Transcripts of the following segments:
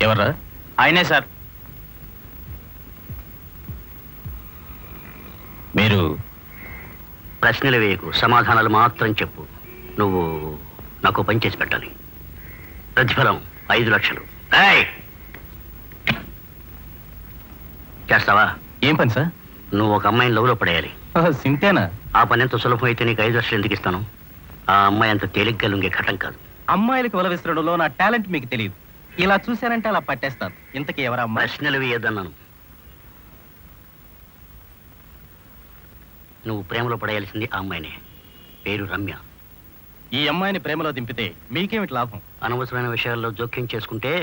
ఎవర్రా? ఆయనే సార్. మీరు ప్రశ్నలు వేయకు, సమాధానాలు మాత్రం చెప్పు. నువ్వు నాకు పని చేసి పెట్టాలి. ప్రతిఫలం 5 లక్షలు. చేస్తావా? ఏం పని సార్? నువ్వు ఒక అమ్మాయిని లవ్లో పడేయాలి. సింతేనా? ఆ పని ఎంత సులభం అయితే నీకు 5 లక్షలు ఎందుకు ఇస్తాను? ఆ అమ్మాయి అంత తేలిగ్గా లొంగే ఘటం కాదు. అమ్మాయిలకు వల విసరడంలో నా టాలెంట్ మీకు తెలియదు. ఇలా చూశానంటే అలా పట్టేస్తాను. ఇంతకీ ఎవరా అమ్మాయి? ప్రశ్నలు వేయొద్దన్నాను. నువ్వు ప్రేమలో పడేయాల్సింది ఆ అమ్మాయినే. పేరు రమ్య. ఈ అమ్మాయిని ప్రేమలో దింపితే మీకేమిటి లాభం? అనవసరమైన విషయాల్లో జోక్యం చేసుకుంటే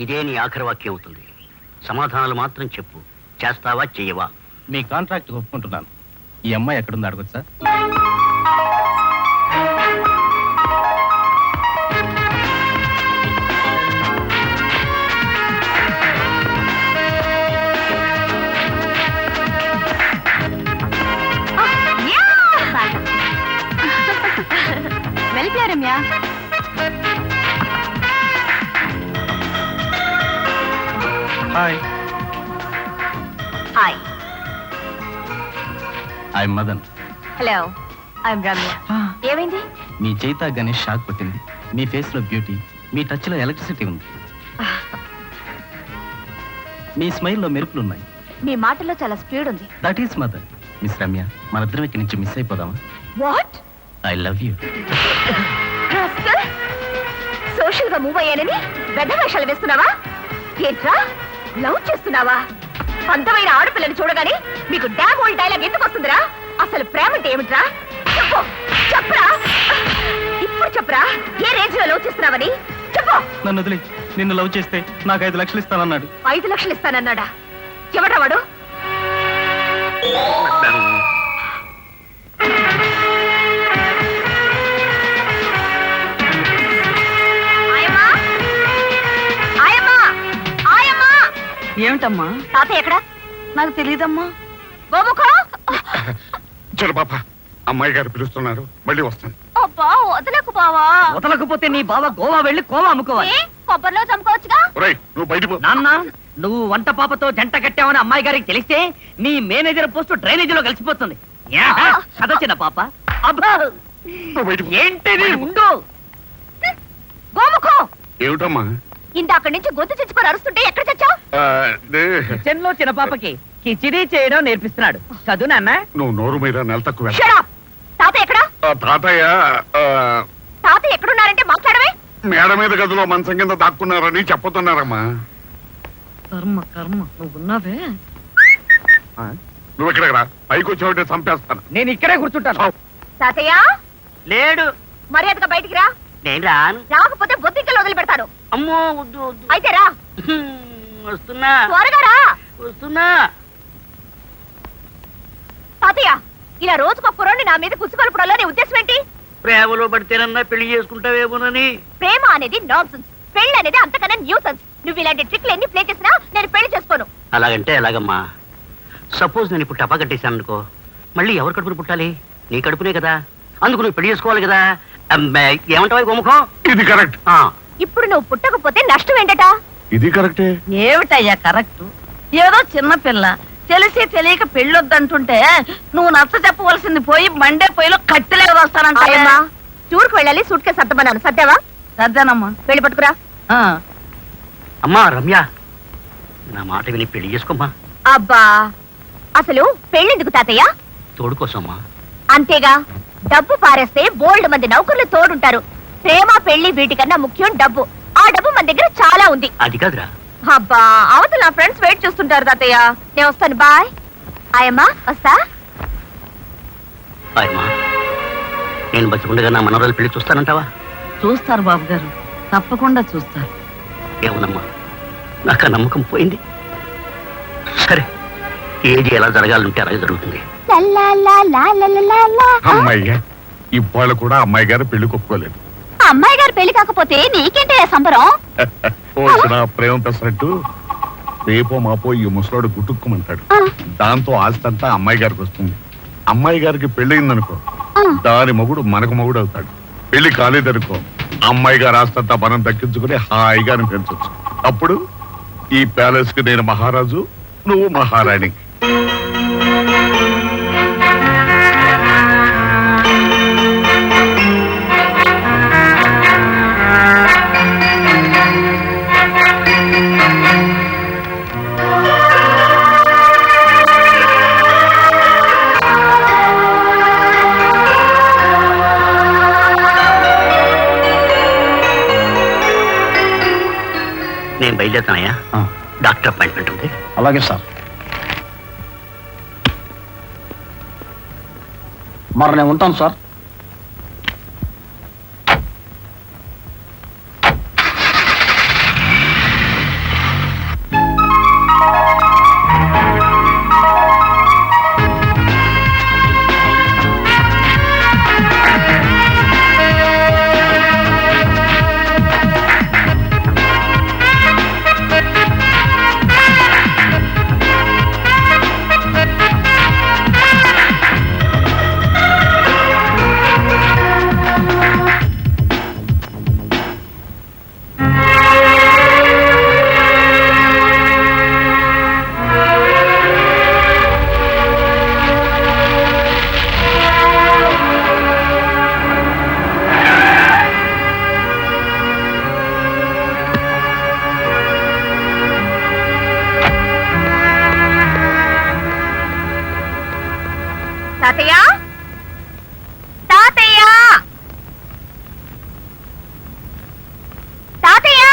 ఇదే నీ ఆఖరి వాక్యం అవుతుంది. సమాధానాలు మాత్రం చెప్పు. చేస్తావా చెయ్యవా? మీ కాంట్రాక్ట్ ఒప్పుకుంటున్నాను. ఈ అమ్మాయి ఎక్కడుంది అడగొచ్చా? వెళ్ళిపోయా Ramya. Hi. Hi. I Madan. Hello, I'm Ramya. ఏమైంది? మీ చైతా గణేష్ షాక్ కొట్టింది. మీ ఫేస్ లో బ్యూటీ, మీ టచ్ లో ఎలక్ట్రిసిటీ ఉంది. మీ స్మైల్ లో మెరుపులున్నాయి. మీ మాటల్లో చాలా స్పీడ్ ఉంది. That is Madan. Miss Ramya, మనిద్దరం ఇక్కడి నుంచి మిస్ అయిపోదామా? What? I love you. Social గా మూవ్ అయ్యానని పెద్ద వేషాలు వేస్తున్నావా? ఏంట్రా, లవ్ చేస్తున్నావా? అందమైన ఆడపిల్లని చూడగానే మీకు డామ్ ఓల్డ్ డైలాగ్ ఎందుకు వస్తుందిరా? అసలు ప్రేమ అంటే ఏమిట్రా? చెప్పు, చెప్పరా, ఇప్పుడు చెప్పరా, ఏ రేంజ్ లో లవ్ చేస్తున్నావని చెప్పు. నన్ను వదిలి, నిన్ను లవ్ చేస్తే నాకు 5 లక్షలు ఇస్తానన్నాడు. 5 లక్షలు ఇస్తానన్నాడా? ఎవడా వాడు? ఏమిటమ్మా? తాతయ్య ఎక్కడ? నాకు తెలియదమ్మా. గోముఖం. చూడు పాప, అమ్మాయి గారు పిలుస్తున్నారు, మళ్ళీ వస్తాను. అబ్బా వదలకు బావా. వదలకపోతే నీ బావ గోవా వెళ్ళి కోవా అమ్ముకోవాలి. కొబ్బరిలో చంపుకోవచ్చుగా. ఒరేయ్, నువ్వు బయట పో. నాన్న, నువ్వు వంట పాపతో జంట కట్టావని అమ్మాయి గారికి తెలిస్తే నీ మేనేజర్ పోస్ట్ డ్రైనేజీలో కలిసిపోతుంది. కదా చిన్న పాప. అబ్బా, నువ్వు బయట పో. ఏంటిది? ఉండు. గోముఖం, ఏమిటమ్మా? ఇందాక నుంచి గొంతు చిచ్చుకొని అరుస్తుంటే ఎక్కడ చచ్చావు? కిచెన్ లో చిన్న పాపకి కిచిడీ చేయడం నేర్పిస్తున్నాడు. చదువు నాన్న. నువ్వు నోరు మీద నెల తక్కువ. Shut up. తాతయ్య ఎక్కడ? తాతయ్య తాతయ్య ఎక్కడున్నారంటే మాట్లాడవే. మేడ మీద గదిలో మంచం కింద దాక్కున్నారని చెప్పుతున్నారమ్మా. కర్మ కర్మ, నువ్వున్నావే. నువ్వు ఇక్కడికి రా, పైకి వచ్చావంటే చంపేస్తాను. నేను ఇక్కడే కూర్చుంటాను. తాతయ్య లేడు. మర్యాదగా బయటికి రా. నేను రాను. రాకపోతే బొద్దింకలు వదిలి పెడతాను. అమ్మో వద్దు వద్దు. అయితే రా. వస్తున్నా త్వరగా రా. వస్తున్నా. తాతయ్య, ఇలా రోజుకొక కుర్రోని నా మీద కుసుకొల్పడంలో నీ ఉద్దేశం ఏంటి? ప్రేమలో పడితేనన్నా పెళ్లి చేసుకుంటావేమోనని. ప్రేమ అనేది నాన్సెన్స్, పెళ్లి అనేది అంతకన్నా న్యూసెన్స్. నువ్వు ఇలాంటి ట్రిక్లు ఎన్ని ప్లే చేసినా నేను పెళ్లి చేసుకోను. అలాగంటే ఎలాగమ్మా? సపోజ్ నేను ఇప్పుడు టపా కట్టేశాను అనుకో, మళ్ళీ ఎవరు కడుపును పుట్టాలి? నీ కడుపునే కదా. అందుకు నువ్వు పెళ్లి చేసుకోవాలి కదా. ఏమంటావు గోముఖం? ఇది కరెక్ట్. ఇప్పుడు నువ్వు పుట్టకపోతే నష్టం ఏంటట? ఇది కరెక్టే. ఏమిటయ్యా కరెక్ట్? ఏదో చిన్న పిల్ల తెలిసి తెలియక పెళ్ళొద్దంటుంటే నువ్వు నచ్చ చెప్పవలసింది పోయి మండే పొయ్యిలో కట్టెలే వస్తానంట. టూర్కి వెళ్ళాలి, సూట్ కేసు సర్దమన్నాను. సర్దావా? సర్దానమ్మా. వెళ్ళి పట్టుకురా. అమ్మా రమ్య, నా మాట విని పెళ్లి చేసుకోమ్మా. అబ్బా, అసలు పెళ్ళెందుకు తాతయ్య? తోడు కోసమ్మా. అంతేగా, డబ్బు పారేస్తే బోల్డ్ మంది నౌకర్లు తోడుంటారు. ప్రేమ పెళ్లి వీటికన్నా ముఖ్యం డబ్బు. ఆ డబ్బు మన దగ్గర చాలా ఉంది. అది కాదురా. అబ్బా, అవతల నా ఫ్రెండ్స్ వెయిట్ చేస్తుంటారు తాతయ్య. నేను వస్తాను. బాయ్. ఆయమ్మా వస్తా. ఆయమ్మా, నేను బతికుండగా నా మనవరాలు పెళ్లి చూస్తానంటావా? చూస్తారు బాబు గారు, తప్పకుండా చూస్తారు. ఏమోనమ్మా, నాకు ఆ నమ్మకం పోయింది. సరే, ఏది ఎలా జరగాలంటే అలాగే జరుగుతుంది. అమ్మాయి ఇవాళ కూడా అమ్మాయి గారు పెళ్లి ఒప్పుకోలేదు. అమ్మాయి గారు పెళ్లి కాకపోతే నీకేంటే సంబరం? ప్రేమ పెసరట్టు రేపో మాపో ఈ ముసలోడు గుట్టుక్కుమంటాడు. దాంతో ఆస్తి అంతా అమ్మాయి గారికి వస్తుంది. అమ్మాయి గారికి పెళ్ళయిందనుకో, దాని మొగుడు మనకు మొగుడు అవుతాడు. పెళ్లి కాలేదనుకో, అమ్మాయి గారు ఆస్తి అంతా మనం దక్కించుకుని హాయిగా పెంచవచ్చు. అప్పుడు ఈ ప్యాలెస్ కి నేను మహారాజు, నువ్వు మహారాణి. నేను బయలుదేరుతానయ్యా. డాక్టర్ అపాయింట్మెంట్ ఉంది. అలాగే సార్. మరి నేను ఉంటాను సార్. తాతయ్య, తాతయ్య, తాతయ్య!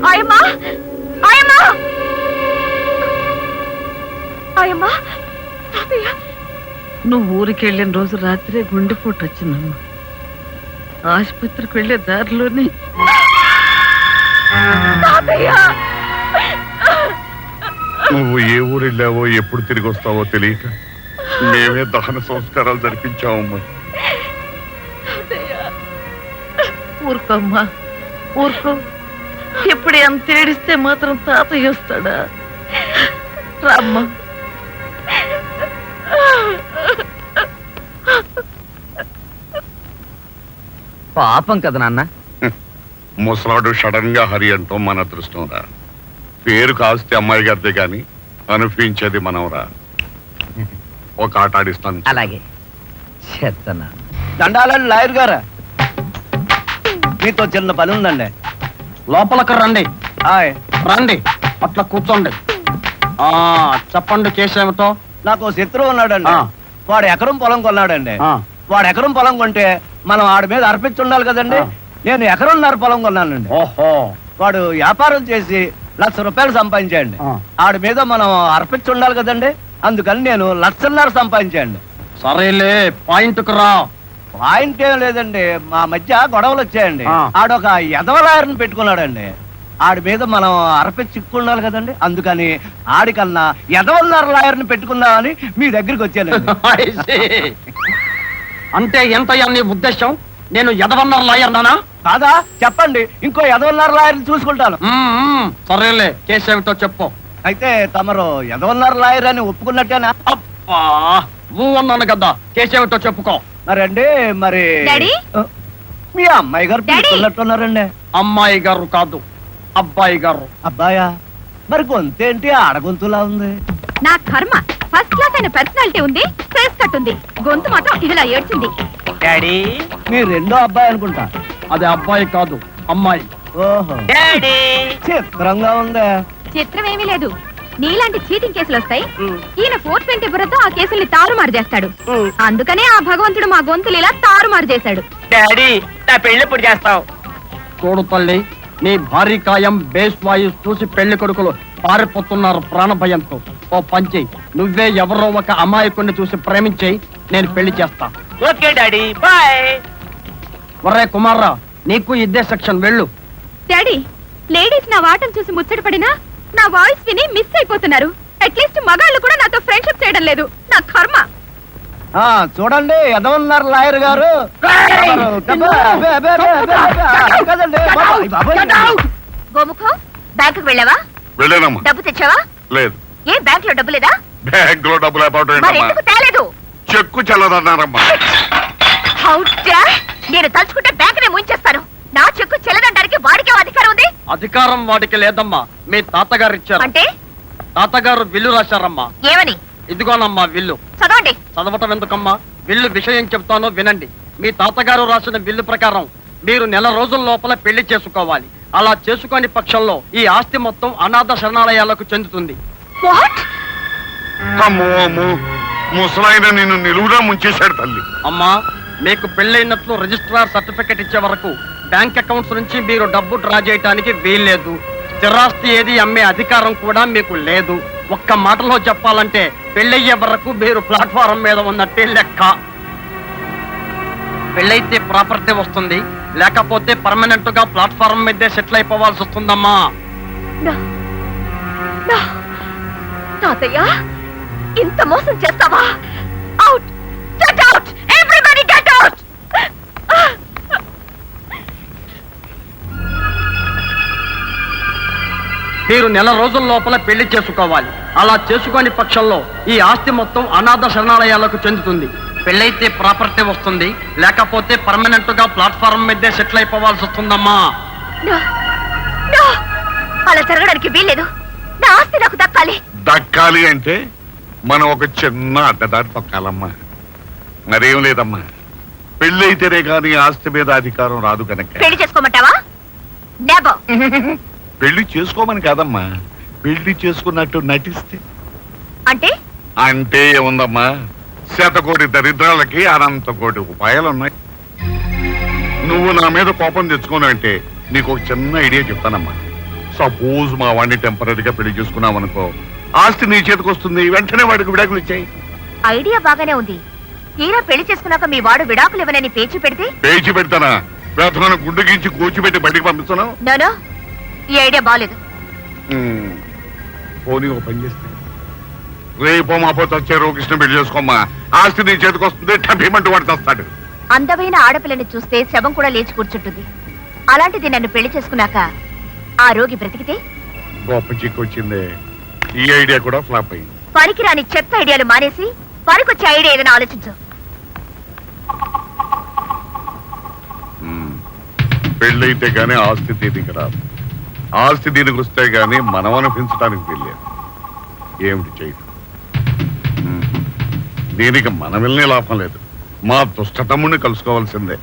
ఆయమ్మా, ఆయమ్మా, ఆయమ్మా, తాతయ్య! నువ్వు ఊరికి వెళ్ళిన రోజు రాత్రే గుండెపోటు వచ్చిందమ్మా. ఆసుపత్రికి వెళ్ళే దారిలోనే తాతయ్య! నువ్వు ఏ ఊరు వెళ్ళావో ఎప్పుడు తిరిగి వస్తావో తెలియక మేమే దహన సంస్కారాలు జరిపించామమ్మా. ఊరుకోమ్మా, ఊరుకో. ఇప్పుడు ఎంత ఏడిస్తే మాత్రం తాతయ్య వస్తాడా? రామ్మా. పాపం కదా నాన్న. ముసలాడు సడన్ గా హరి అంటాం మన అదృష్టం రా. పేరు కాస్తే అమ్మాయి గారిదే గాని అనిపించేది మనం రా. ఒక ఆట ఆడిస్తాను. అలాగే చెత్తనా. దండాలండి లాయర్ గారా, మీతో చిన్న పని ఉందండి. లోపలికి రండి. రండి, అట్లా కూర్చోండి. చెప్పండి కేసేమిటో. నాకు శత్రువు ఉన్నాడండి. వాడు ఎకరం పొలం కొన్నాడండి. వాడు ఎకరం పొలం కొంటే మనం ఆడి మీద అర్పించుండాలి కదండి. నేను ఎకరంన్నర పొలం కొన్నానండి. ఓహో. వాడు వ్యాపారం చేసి ₹1,00,000 సంపాదించండి. ఆడి మీద మనం అర్పించుండాలి కదండి. అందుకని నేను ₹1,50,000 సంపాదించండి. సరేలే, పాయింట్ కు రా. పాయింట్ ఏం లేదండి, మా మధ్య గొడవలు వచ్చాయండి. ఆడొక ఎదవలాయర్ని పెట్టుకున్నాడండి. ఆడి మీద మనం అర్పించుకుండాలి కదండి. అందుకని ఆడికన్నా ఎదవన్నర లాయర్ని పెట్టుకుందామని మీ దగ్గరికి వచ్చానండి. అంటే ఎంతయ్యా నీ ఉద్దేశం? నేను ఎదవన్నర లాయర్ నానా? కాదా, చెప్పండి. ఇంకో ఎదవన్నర లాయర్ని చూసుకుంటాను. సరేలే, కేసేమిటో చెప్పు. అయితే తమరు ఎదవన్నర లాయర్ అని ఒప్పుకున్నట్టేనా? అబ్బా, అన్నాను కదా. కేసేమిటో చెప్పుకో. మరండి, మరి డాడీ? మీ అమ్మాయి గారు పిలుస్తున్నట్టున్నారండి. అమ్మాయి గారు కాదు, అబ్బాయి గారు. అబ్బాయా? మరి గొంతేంటి ఆడగొంతులా ఉంది? నా కర్మ. ఫస్ట్ క్లాస్ అయిన పర్సనాలిటీ ఉంది, ఫేస్ కట్ ఉంది, గొంతు మాత్రం ఇలా ఏడ్చింది. డాడీ, మీ రెండో అబ్బాయి అనుకుంటా. అది అబ్బాయి కాదు, అమ్మాయి. ఓహో. డాడీ, చిత్రంగా ఉందా? చిత్రం ఏమీ లేదు. నీలాంటి చీటింగ్ కేసులు వస్తాయి. ఈయన 420 బుర్రతో ఆ కేసుల్ని తారుమారు చేస్తాడు. అందుకనే ఆ భగవంతుడు మా గొంతులు ఇలా తారుమారు చేశాడు. డాడీ, నా పెళ్లి ఎప్పుడు చేస్తావు? చూడు తల్లి, నీ భారీ కాయం బేస్ వాయు చూసి పెళ్లి కొడుకులు పారిపోతున్నారు ప్రాణ భయంతో. ఓ పంచి, నువ్వే ఎవరో ఒక అమాయకుడిని చూసి ప్రేమించేయి, నేను పెళ్లి చేస్తా. Okay daddy, bye. ఒరే కుమార్రా, నీకు ఇదే సెక్షన్, వెళ్ళు. డాడీ, లేడీస్ నా వాటం చూసి ముచ్చటపడినా నా వాయిస్ విని మిస్ అయిపోతున్నారు. అట్లీస్ట్ మగాళ్ళు కూడా నాతో ఫ్రెండ్షిప్ చేయడం లేదు. నా కర్మ. చూడండి, ఎదవన్నారు లాయర్ గారు. గోముఖం, బ్యాంకుకు వెళ్ళావా? వెళ్ళానమ్మా. డబ్బు తెచ్చావా? లేదు. ఏ బ్యాంక్ లో డబ్బు లేదా? బ్యాంక్ లో డబ్బులు మరి ఎందుకు తేలేదు? చెక్కు చెల్లదన్నారమ్మా. How dare! నేను తలుచుకుంటే బ్యాంకునే ముంచేస్తాను. నా చెక్కు చెల్లదండానికి వాడికే అధికారం ఉంది. అధికారం వాడికి లేదమ్మా, మీ తాతగారు ఇచ్చారు. అంటే తాతగారు విల్లు రాశారమ్మా. ఏమని? ఇదిగోనమ్మా విల్లు. చదవండి. చదవటం ఎందుకమ్మా, విల్లు విషయం చెప్తానో వినండి. మీ తాతగారు రాసిన విల్లు ప్రకారం మీరు నెల రోజుల లోపల పెళ్లి చేసుకోవాలి. అలా చేసుకోని పక్షంలో ఈ ఆస్తి మొత్తం అనాథ శరణాలయాలకు చెందుతుంది. What? అమ్మో అమ్మో, ముసలాయన నిన్ను నిలువురా ముంచేశాడు తల్లి. అమ్మా, మీకు పెళ్ళైనట్లు రిజిస్ట్రార్ సర్టిఫికెట్ ఇచ్చే వరకు బ్యాంక్ అకౌంట్స్ నుంచి మీరు డబ్బు డ్రా చేయడానికి వీల్లేదు. స్థిరాస్తి ఏది అమ్మే అధికారం కూడా మీకు లేదు. ఒక్క మాటలో చెప్పాలంటే పెళ్ళయ్యే వరకు మీరు ప్లాట్ఫారం మీద ఉన్నట్టే లెక్క. పెళ్ళైతే ప్రాపర్టీ వస్తుంది, లేకపోతే పర్మనెంట్ గా ప్లాట్ఫారం మీదే సెటిల్ అయిపోవాల్సి వస్తుందమ్మా. No. No. తాతయ్య, ఇంత మోసం చేస్తావా? Out! Get out! Everybody get out! మీరు నెల రోజుల లోపల పెళ్లి చేసుకోవాలి. అలా చేసుకోని పక్షంలో ఈ ఆస్తి మొత్తం అనాథ శరణాలయాలకు చెందుతుంది. పెళ్ళైతే ప్రాపర్టీ వస్తుంది, లేకపోతే పర్మనెంట్ గా ప్లాట్ఫారం మీదే సెటిల్ అయిపోవాల్సి వస్తుందమ్మా. No. No. అలా జరగడానికి వీల్లేదు. నా ఆస్తి నాకు దక్కాలి. దక్కాలి అంటే మనం ఒక చిన్న అడ్డదారి తొక్కాలమ్మా. మరేం లేదమ్మా, పెళ్ళైతేనే కానీ ఆస్తి మీద అధికారం రాదు కనుక. పెళ్లి చేసుకోమంటావా? నెవర్. పెళ్లి చేసుకోమని కాదమ్మా, పెళ్లి చేసుకున్నట్టు నటిస్తే. అంటే అంటే ఏముందమ్మా, 100 కోటి దరిద్రాలకి అనంత కోటి ఉపాయాలున్నాయి. నువ్వు నా మీద కోపం తెచ్చుకోను అంటే నీకు ఒక చిన్న ఐడియా చెప్తానమ్మా. సపోజ్ మా వాడిని టెంపరీగా పెళ్లి చేసుకున్నావు అనుకో, ఆస్తి నీ చేతికి వస్తుంది, వెంటనే వాడికి విడాకులు ఇచ్చాయి. ఐడియా బాగానే ఉంది. తీరా పెళ్లి చేసుకున్నాక మీ వాడు విడాకులు ఇవ్వనని పేచి పెడితే? పేచి పెడతానా? వేతన గుడ్డు గించి కూర్చిపెట్టి బయటికి పంపిస్తాను. నో, ఈ ఐడియా బాలేదు. పోనీ ఓ పని చేస్తే, రేపో మాపో వచ్చే రోకృష్ణ పెళ్లి చేసుకోమ్మా, ఆస్తి నీ చేతికి వస్తుంది, టంపేమంటూ వాడు తెస్తాడు. అందమైన ఆడపిల్లని చూస్తే శవం కూడా లేచి కూర్చుంటుంది. అలాంటిది నన్ను పెళ్లి చేసుకున్నాక ఆ రోగి బ్రతికితే? గొప్ప చిక్కు వచ్చిందే, ఈ ఐడియా కూడా ఫ్లాప్ అయింది. పనికిరాని చెత్త ఐడియాలు మానేసి పనికొచ్చే ఐడియా ఏదైనా ఆలోచించు. పెళ్ళైతే గానీ ఆస్తి దీనికి రాదు, ఆస్తి దీనికి వస్తే గానీ మనం అనిపించడానికి వెళ్ళాను. ఏమిటి చేయటం? దీనికి మనం వెళ్ళే లాభం లేదు, మా దుష్ట తమ్ముడిని కలుసుకోవాల్సిందే.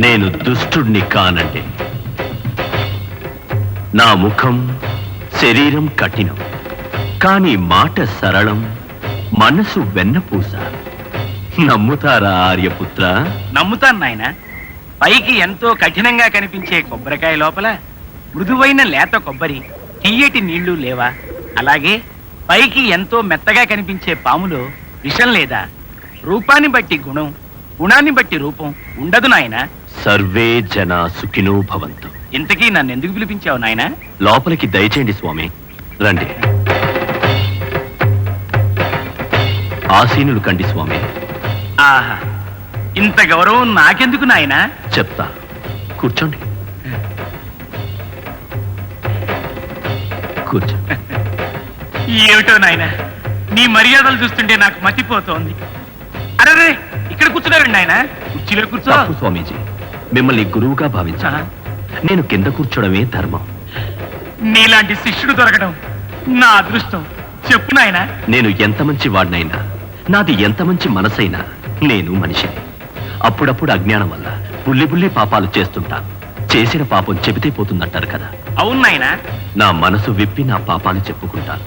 నేను దుష్టుడిని కానండి. నా ముఖం శరీరం కఠినం, కానీ మాట సరళం, మనసు వెన్నపూస. నమ్ముతారా ఆర్యపుత్ర? నమ్ముతాను నాయన. పైకి ఎంతో కఠినంగా కనిపించే కొబ్బరికాయ లోపల మృదువైన లేత కొబ్బరి, తీయటి నీళ్లు లేవా? అలాగే పైకి ఎంతో మెత్తగా కనిపించే పాములో విషం లేదా? రూపాన్ని బట్టి గుణం, గుణాన్ని బట్టి రూపం ఉండదు నాయన. సర్వే జనా సుఖినో భవంతు. ఇంతకీ నన్ను ఎందుకు పిలిపించావు నాయన? లోపలికి దయచేయండి స్వామి. రండి, ఆసీనులు కండి స్వామి. ఆహా, ఇంత గౌరవం నాకెందుకు నాయన? చెప్తా, కూర్చోండి. కూర్చో. ఏమిటో నాయన, నీ మర్యాదలు చూస్తుంటే నాకు మతిపోతోంది. అరే, ఇక్కడ కూర్చున్నారండి ఆయన, కుర్చీలో కూర్చో. తప్పు స్వామీజీ, మిమ్మల్ని గురువుగా భావించా. నేను కింద కూర్చోవడమే ధర్మం. నీలాంటి శిష్యుడు దొరకడం నా అదృష్టం. చెప్పు నాయన. నేను ఎంత మంచి వాడినైనా, నాది ఎంత మంచి మనసైనా, నేను మనిషిని. అప్పుడప్పుడు అజ్ఞానం వల్ల బుల్లి బుల్లి పాపాలు చేస్తుంటాను. చేసిన పాపం చెబితే పోతుందంటారు కదా. అవును నాయన. నా మనసు విప్పి నా పాపాలు చెప్పుకుంటాను.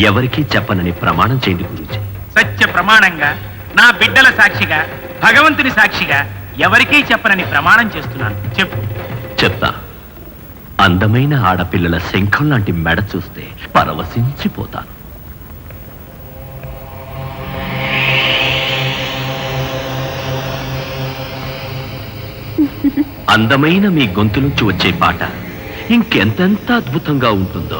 ఎవరికీ చెప్పనని ప్రమాణం చేయండి గురూజీ. సత్య ప్రమాణంగా, నా బిడ్డల సాక్షిగా, భగవంతుని సాక్షిగా ఎవరికీ చెప్పనని ప్రమాణం చేస్తున్నాను. చెప్పు. చెప్తా. అందమైన ఆడపిల్లల శంఖం లాంటి మెడ చూస్తే పరవశించిపోతాను. అందమైన మీ గొంతు నుంచి వచ్చే పాట ఇంకెంతెంత అద్భుతంగా ఉంటుందో.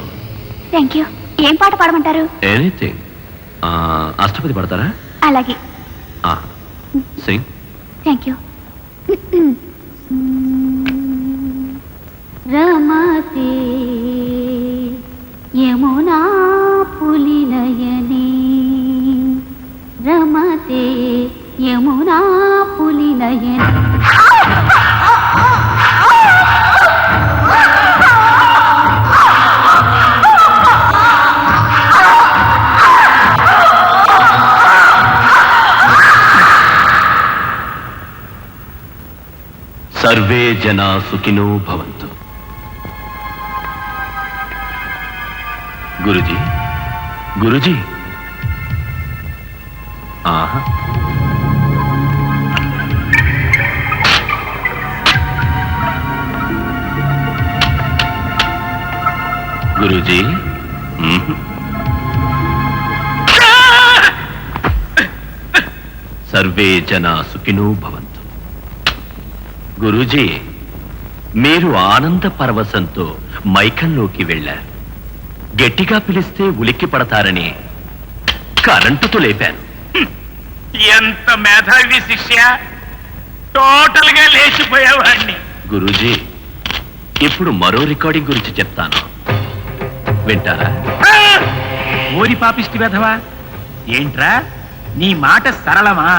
Thank you. ఏం పాట పాడమంటారు? ఎనీథింగ్. అష్టపది పడతారా? అలాగే. సింగ్. Thank you. రమతే యమునా పులినయనే రమతే యమునా పులినయన సర్వే జనా సుఖినో భవంతు. గురుజీ, గురుజీ. ఆహా, గురుజీ. సర్వే జనా సుఖినో భవంతు. గురూజీ, మీరు ఆనంద పరవశంతో మైకంలోకి వెళ్ళారు. గట్టిగా పిలిస్తే ఉలిక్కి పడతారని కరెంటుతో లేపాను. ఎంత మేధావి శిష్య, టోటల్ గా లేచిపోయేవాడిని. గురూజీ, ఇప్పుడు మరో రికార్డింగ్ గురించి చెప్తాను, వింటారా? ఓరి పాపిష్టి వెధవా, ఏంట్రా నీ మాట సరళమా?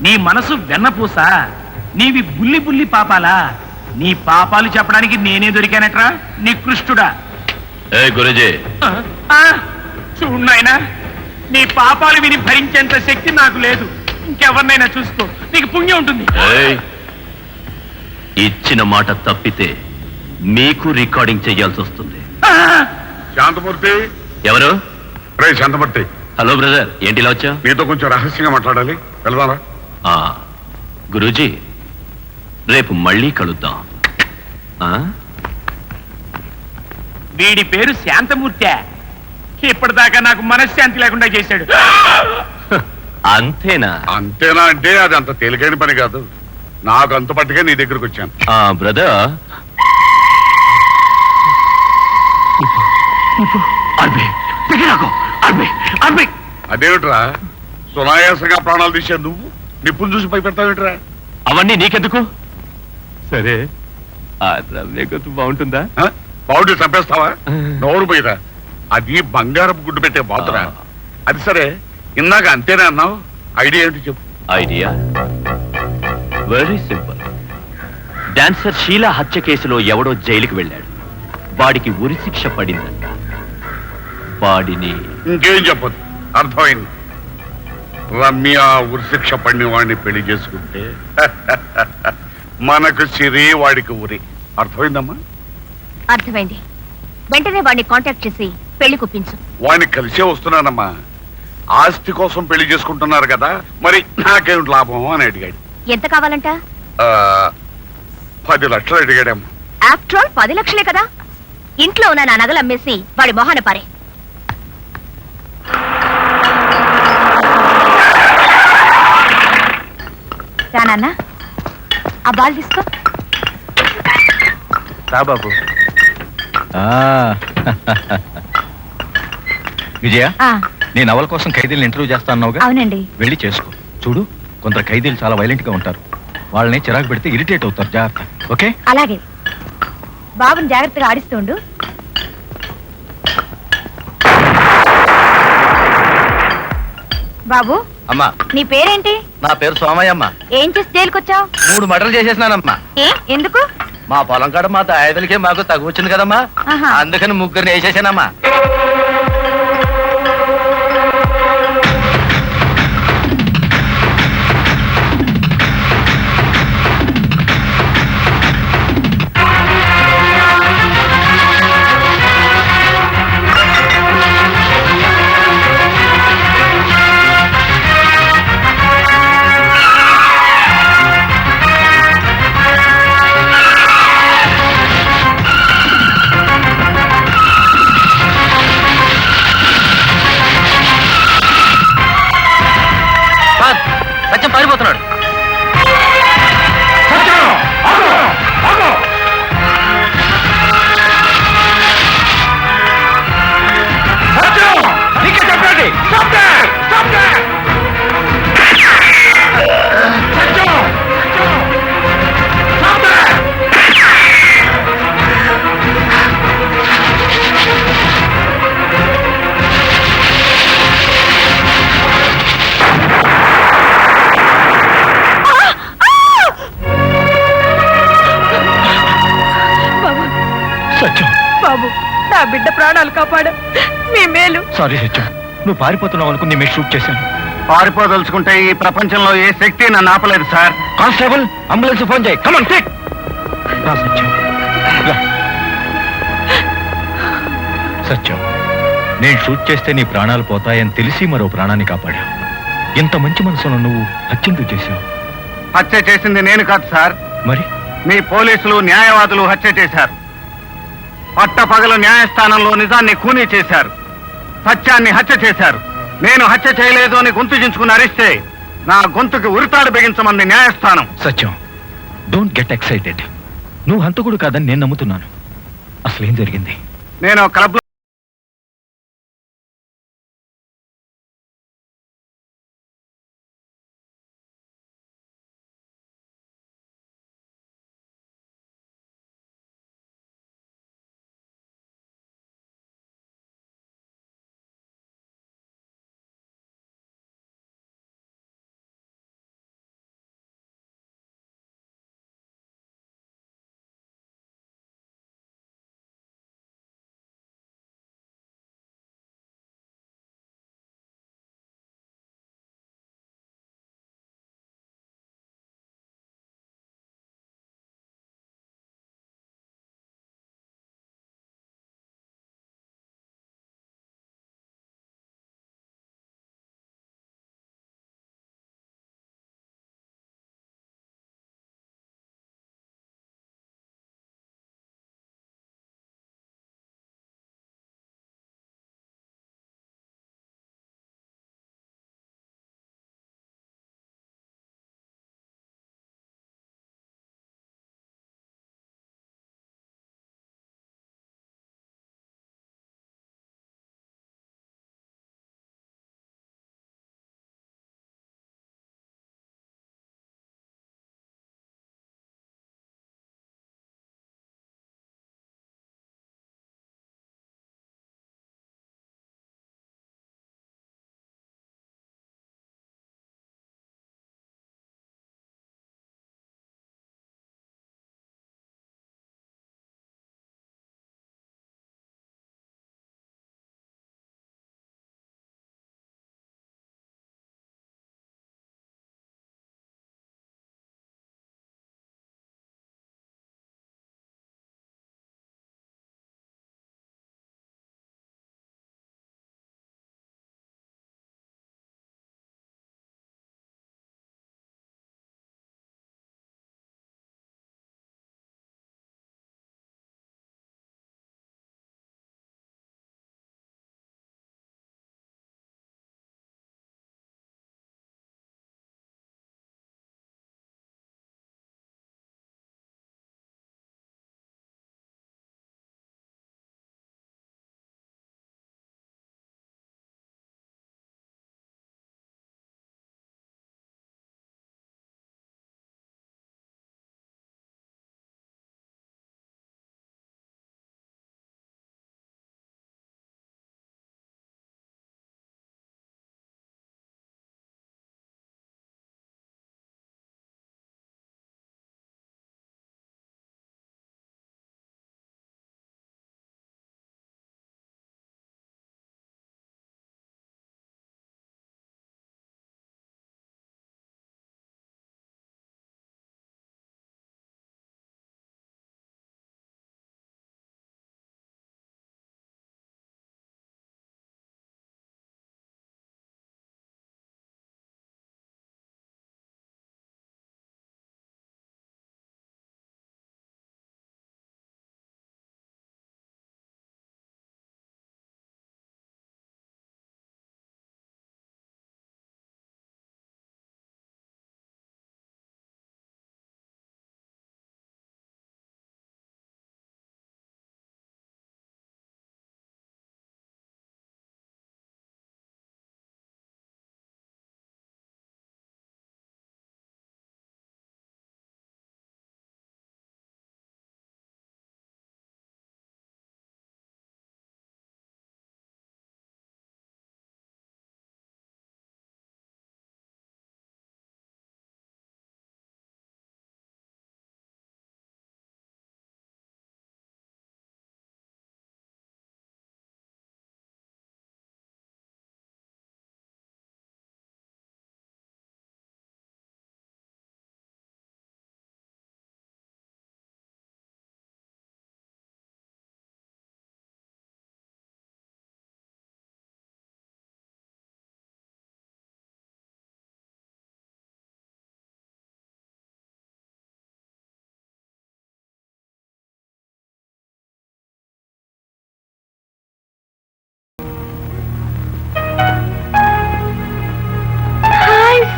నీ మనసు వెన్నపూస? నీవి బుల్లి బుల్లి పాపాలా? నీ పాపాలు చెప్పడానికి నేనే దొరికానట్రా నికృష్టుడా. ఏ గురూజీ, చూడు నాయనా, నీ పాపాలు విని భరించేంత శక్తి నాకు లేదు. ఇంకెవరినైనా చూసుకో, నీకు పుణ్యం ఉంటుంది. ఏయ్, ఇచ్చిన మాట తప్పితే మీకు రికార్డింగ్ చెయ్యాల్సి వస్తుంది. శాంతమూర్తి. ఎవరు? రే శాంతమూర్తి. హలో బ్రదర్, ఏంటి ఇలా వచ్చా? నీతో కొంచెం రహస్యంగా మాట్లాడాలి, వెళ్దారా? గురూజీ, రేపు మళ్ళీ కలుద్దాం. వీడి పేరు శాంతమూర్తి. ఇప్పటిదాకా నాకు మనశ్శాంతి లేకుండా చేశాడు. అంతేనా? అంతేనా అంటే అది అంత తేలికైన పని కాదు. నాకు అంత పట్టుగా నీ దగ్గరకు వచ్చాను. బ్రదర్, అదేమిట్రా సునాయాసంగా ప్రాణాలు తీసా నువ్వు నిప్పులు చూసి భయపెడతావేంట్రా? అవన్నీ నీకెందుకు? సరే, ఆ రవ్య గొంతు బాగుంటుందా? బాగుంటే చంపేస్తావా? నోరు పోయిరా, అది బంగారపు గుడ్డు పెట్టే బాతురా. అది సరే, ఇందాక అంతేనా అన్నావు, ఐడియా ఏంటి చెప్పు. Idea very simple. Dancer Sheela హత్య కేసులో ఎవడో జైలుకి వెళ్ళాడు. వాడికి ఉరి శిక్ష పడిందంట. వాడిని ఇంకేం చెప్పదు, అర్థమైంది. రమ్య ఉరిశిక్ష పడిన వాడిని పెళ్లి చేసుకుంటే మనకు సిరి, వాడికి ఉరి. అర్థమైందమ్మా? అర్థమైంది. వెంటనే వాడిని కాంటాక్ట్ చేసి పెళ్లి కుప్పించు. వాడిని కలిసే వస్తున్నానమ్మా. ఆస్తి కోసం పెళ్లి చేసుకుంటున్నారు కదా, మరి నాకేమిటి లాభం అని అడిగాడు. ఎంత కావాలంట? 10 లక్షలు అడిగాడమ్మా. ఆఫ్టర్ ఆల్ 10 లక్షలే కదా. ఇంట్లో ఉన్న నా నగలు అమ్మేసి వాడి మొహాన పారే. రానన్నా, ఆ బాల్ తీసుకో. రా బాబు. విజయ, నీ నవల కోసం ఖైదీలను ఇంటర్వ్యూ చేస్తా అన్నావుగా? అవునండి. వెళ్ళి చేసుకో. చూడు, కొందరు ఖైదీలు చాలా వైలెంట్ గా ఉంటారు. వాళ్ళని చిరాకు పెడితే ఇరిటేట్ అవుతారు. జాగ్రత్త. ఓకే? అలాగే. బాబుని జాగ్రత్తగా ఆడిస్తుండు. బాబు, అమ్మా, నీ పేరేంటి? నా పేరు సోమయ్యమ్మ. ఏం చేసి జైలుకొచ్చావు? 3 మర్డర్లు చేసేసినానమ్మా. ఎందుకు? మా పొలం కాడ మా తాయిదులకే మాకు తగు వచ్చింది కదమ్మా, అందుకని 3 వేసేసానమ్మా. బాబు నా బిడ్డ ప్రాణాలు కాపాడు మీ మేలు. సారీ సత్యం, నువ్వు పారిపోతున్నావు అనుకుని నేను షూట్ చేశాను. పారిపోదలుచుకుంటే ఈ ప్రపంచంలో ఏ శక్తి నన్ను ఆపలేదు సార్. కానిస్టేబుల్, అంబులెన్స్ ఫోన్ చేయి. Come on quick. రా సత్యం, రా. సత్యం, నేను షూట్ చేస్తే నీ ప్రాణాలు పోతాయని తెలిసి మరో ప్రాణాన్ని కాపాడా. ఇంత మంచి మనసును నువ్వు హత్యందుకు చేశావు. హత్య చేసింది నేను కాదు సార్, మరి మీ పోలీసులు న్యాయవాదులు హత్య చేశారు. పట్టపగలు న్యాయస్థానంలో నిజాన్ని ఖూనీ చేశారు, సత్యాన్ని హత్య చేశారు. నేను హత్య చేయలేదు అని గొంతు చించుకుని అరిస్తే నా గొంతుకి ఉరితాడు బిగించమంది న్యాయస్థానం. Satyam, don't get excited. నువ్వు హంతకుడు కాదని నేను నమ్ముతున్నాను. అసలేం జరిగింది? నేను club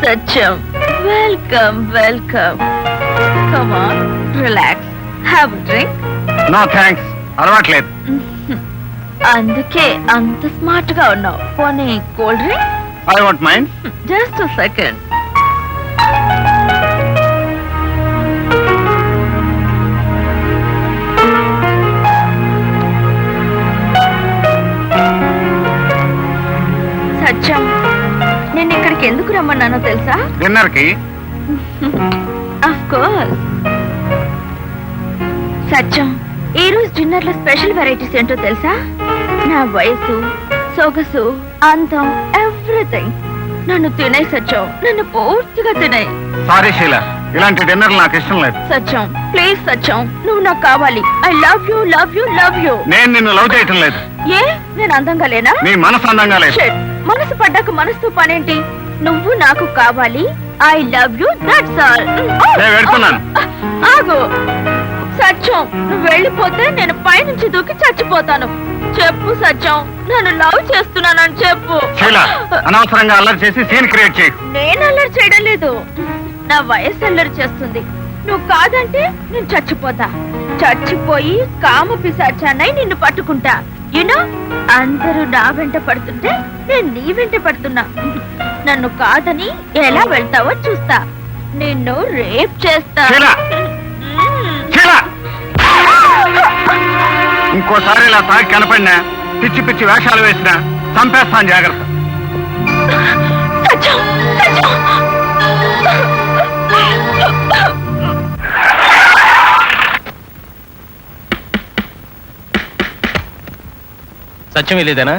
Satyam, welcome welcome. Come on, relax, have a drink. No thanks, అలవాట్లేదు. అందుకే అంత స్మార్ట్ గా ఉన్నావు. పోనీ cool drink? I want mind. Just second. Satyam, నేను ఇక్కడికి ఎందుకు రమ్మన్నానో తెలుసా? డిన్నర్ కి. Of course. సత్యం, ఈ రోజు డిన్నర్ లో స్పెషల్ వెరైటీస్ ఏంటో తెలుసా? నా వయసు, సొగసు, అందం, ఎవ్రీథింగ్. నన్ను తినే సత్యం, నన్ను పూర్తిగా తినే. సారీ శీల, ఇలాంటి డిన్నర్ నాకు ఇష్టం లేదు. సత్యం, ప్లీజ్ సత్యం, నువ్వు నాకు కావాలి. I love you, love you, love you. నేను నిన్ను లవ్ చేయటం లేదు. ఏ, నేను అందంగా లేనా? నీ మనసు అందంగా లేదు. Shit, మనసు పడ్డాక మనసుతో పనేంటి? నువ్వు నాకు కావాలి. I love you, that's all. నేను వెళ్తున్నాను. ఆగు సత్యం, నువ్వు వెళ్ళిపోతే నేను పైనుంచి దూకి చచ్చిపోతాను. చెప్పు సత్యం, నన్ను లవ్ చేస్తున్నానని చెప్పు. శీల, అనవసరంగా అల్లరి చేసి సీన్ క్రియేట్ చేయకు. నేను అల్లరి చేయడం లేదు, నా వయసు అల్లరి చేస్తుంది. నువ్వు కాదంటే నేను చచ్చిపోతా. చచ్చిపోయి కామ పిశాచాన్నై నిన్ను పట్టుకుంటా. యూనో, అందరూ నా వెంట పడుతుంటే నేను నీ వెంట పడుతున్నా. నన్ను కాదని ఎలా వెళ్తావో చూస్తా. నిన్ను రేప్ చేస్తా. శీల, శీల, ఇంకోసారి ఇలా తాగి కనపడినా, పిచ్చి పిచ్చి వేషాలు వేసినా చంపేస్తాను, జాగ్రత్త. సత్యం, సత్యం. సత్యం వెళ్ళేదేనా?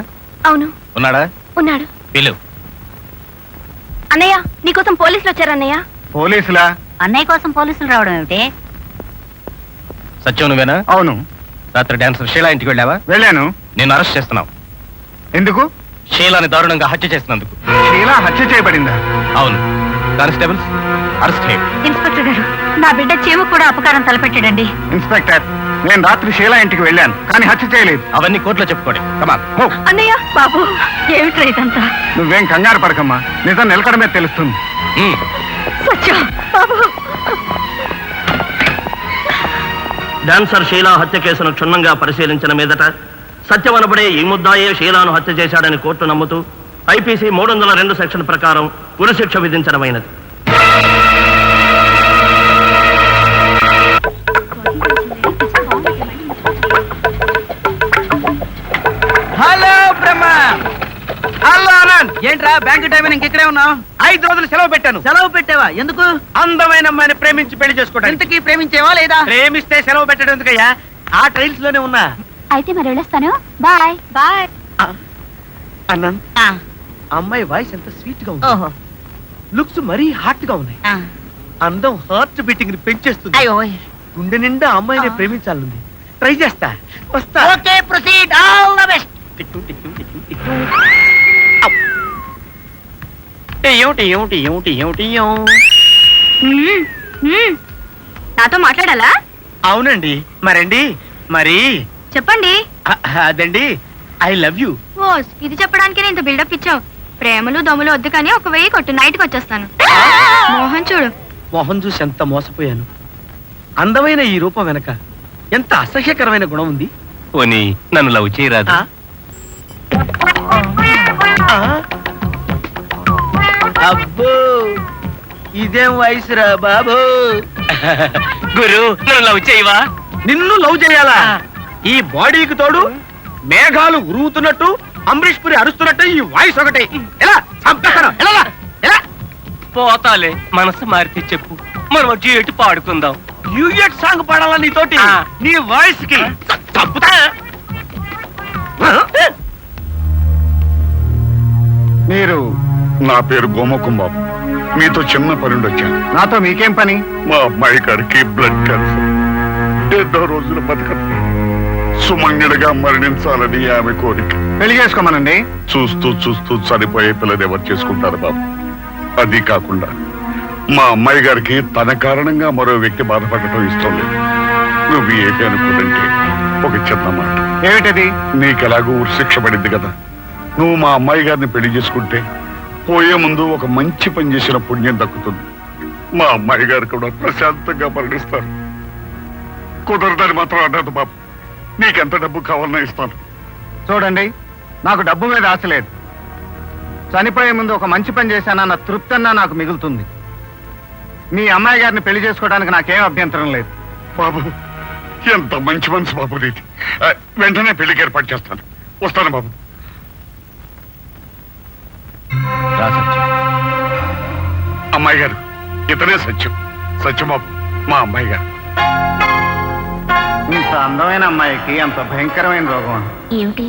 అవును, ఉన్నాడా? ఉన్నాడు. పిలు. అన్నయ్య, నీకోసం పోలీసులు వచ్చారన్నయ్య. పోలీసులా? అన్నయ్య కోసం పోలీసులు రావడం ఏమిటి? సత్యం నువ్వేనా? అవును. రాత్రి డాన్సర్ షీలా ఇంటికి వెళ్ళావా? వెళ్ళాను. నేను అరెస్ట్ చేస్తున్నావు. ఎందుకు? షీలాని దారుణంగా హత్య చేసినందుకు. శీల హత్య చేయబడిందా? అవును. కానిస్టేబుల్స్, అరెస్ట్ చేయండి. ఇన్స్పెక్టర్ గారు, నా బిడ్డ చీము కూడా అపకారం తలపెట్టాడండి. ఇన్స్పెక్టర్, నేను రాత్రి శీల ఇంటికి వెళ్ళాను, కానీ హత్య చేయలేదు. అవన్నీ కోర్టులో చెప్పుకోండి. కమాన్, మూవ్. అన్నయ్య, బాబు, ఏమిట్రా ఇదంతా? నువ్వేం కంగారు పడకమ్మా, నిజం నిలకడమే తెలుస్తుంది. సత్యం, బాబు. డాన్సర్ షీలా హత్య కేసును క్షుణ్ణంగా పరిశీలించిన మీదట సత్యమనబడే ఈ ముద్దాయే షీలాను హత్య చేశాడని కోర్టు నమ్ముతూ ఐపీసీ 302 సెక్షన్ ప్రకారం ఉరిశిక్ష విధించడమైనది. హలో బ్రహ్మ. హలో ఆనంద్. ఏంట్రా బ్యాంకు టైం ఇంకెక్కడే ఉన్నావు? 5 రోజులు సెలవు పెట్టాను. సెలవు పెట్టావా? ఎందుకు? అందమైన అమ్మాయిని ప్రేమించి పెళ్లి చేసుకోవడానికి. ఇంతకీ ప్రేమించేవా లేదా? ప్రేమిస్తే సెలవు పెట్టడం ఎందుకయ్యా? ఆ ట్రైల్స్ లోనే ఉన్నా. అయితే మరి వెళ్ళొస్తాను. Bye bye. అనంద్, అమ్మాయి వాయిస్ ఎంత స్వీట్ గా ఉంది. లుక్స్ మరీ హాట్ గా ఉన్నాయి. అందం హార్ట్ బీటింగ్ ని పెంచేస్తుంది. గుండె నిండా అమ్మాయిని ప్రేమించాలనుంది. ట్రై చేస్తా, వస్తా. Okay, proceed. All the best. నాతో మాట్లాడాలా? అవునండి. మరండి, మరి చెప్పండి. అదండి, ఐ లవ్ యూ. ఓ, ఇది చెప్పడానికి ఇంత బిల్డప్ ఇచ్చావు. ప్రేమలు దమ్ములు వద్దు కానీ ఒక 1000 కొట్టు, నైట్కి వచ్చేస్తాను. మోహన్ చూడు. మోహన్ చూసి ఎంత మోసపోయాను. అందమైన ఈ రూపం వెనక ఎంత అసహ్యకరమైన గుణం ఉంది. పోనీ నన్ను లవ్ చేయరాదు? అబ్బో, ఇదేం వయసురా బాబు. గురు, నన్ను లవ్ చేయవా? నిన్ను లవ్ చేయాలా? ఈ బాడీకి తోడు మేఘాలు ఉరుగుతున్నట్టు, అంబరీష్ పురి అరుస్తున్నట్టు ఈ వాయిస్ ఒకటి. ఎలా చంపేస్తాను? ఎలా ఎలా? పోతాలే, మనసు మారితే చెప్పు, మనం డ్యూయట్ పాడుకుందాం. డ్యూయట్ సాంగ్ పాడాలా నీతోటి? నీ వాయిస్ కి చంపుతా. మీరు? నా పేరు గోమకుం బాబు. మీతో చిన్న పని వచ్చాను. నాతో మీకేం పని? మా అమ్మాయి గారికి బ్లడ్ క్యాన్సర్. 7 రోజులు బతకదు. సుమంగళిగా మరణించాలని ఆమె కోరిక. పెళ్లి చేసుకోమనండి. చూస్తూ చూస్తూ చనిపోయే పిల్లని ఎవరు చేసుకుంటారు బాబు? అది కాకుండా మా అమ్మాయి గారికి తన కారణంగా మరో వ్యక్తి బాధపడటం ఇష్టం లేదు. నువ్వు ఏమి అనుకోదంటే ఒక చిన్న మాట. ఏమిటది? నీకెలాగూ ఉరిశిక్ష పడింది కదా, నువ్వు మా అమ్మాయి గారిని పెళ్లి చేసుకుంటే పోయే ముందు ఒక మంచి పని చేసిన పుణ్యం దక్కుతుంది. మా అమ్మాయి గారు కూడా ప్రశాంతంగా మరణిస్తారు. కుదరదని మాత్రం అన్నది బాబు. నీకెంత డబ్బు కావాలన్నా ఇస్తాను. చూడండి, నాకు డబ్బు మీద ఆశ లేదు. చనిపోయే ముందు ఒక మంచి పని చేశానన్న తృప్తి అన్నా నాకు మిగులుతుంది. మీ అమ్మాయి గారిని పెళ్లి చేసుకోవడానికి నాకేం అభ్యంతరం లేదు. బాబు, ఎంత మంచి మనసు బాబు నీది. వెంటనే పెళ్లికి ఏర్పాటు చేస్తాను. వస్తాను బాబు. రా సత్యం. అమ్మాయి గారు, ఇతనే సత్యం. సత్యం బాబు, మా అమ్మాయి గారు. ఇంత అందమైన అమ్మాయికి అంత భయంకరమైన రోగం. ఏమిటి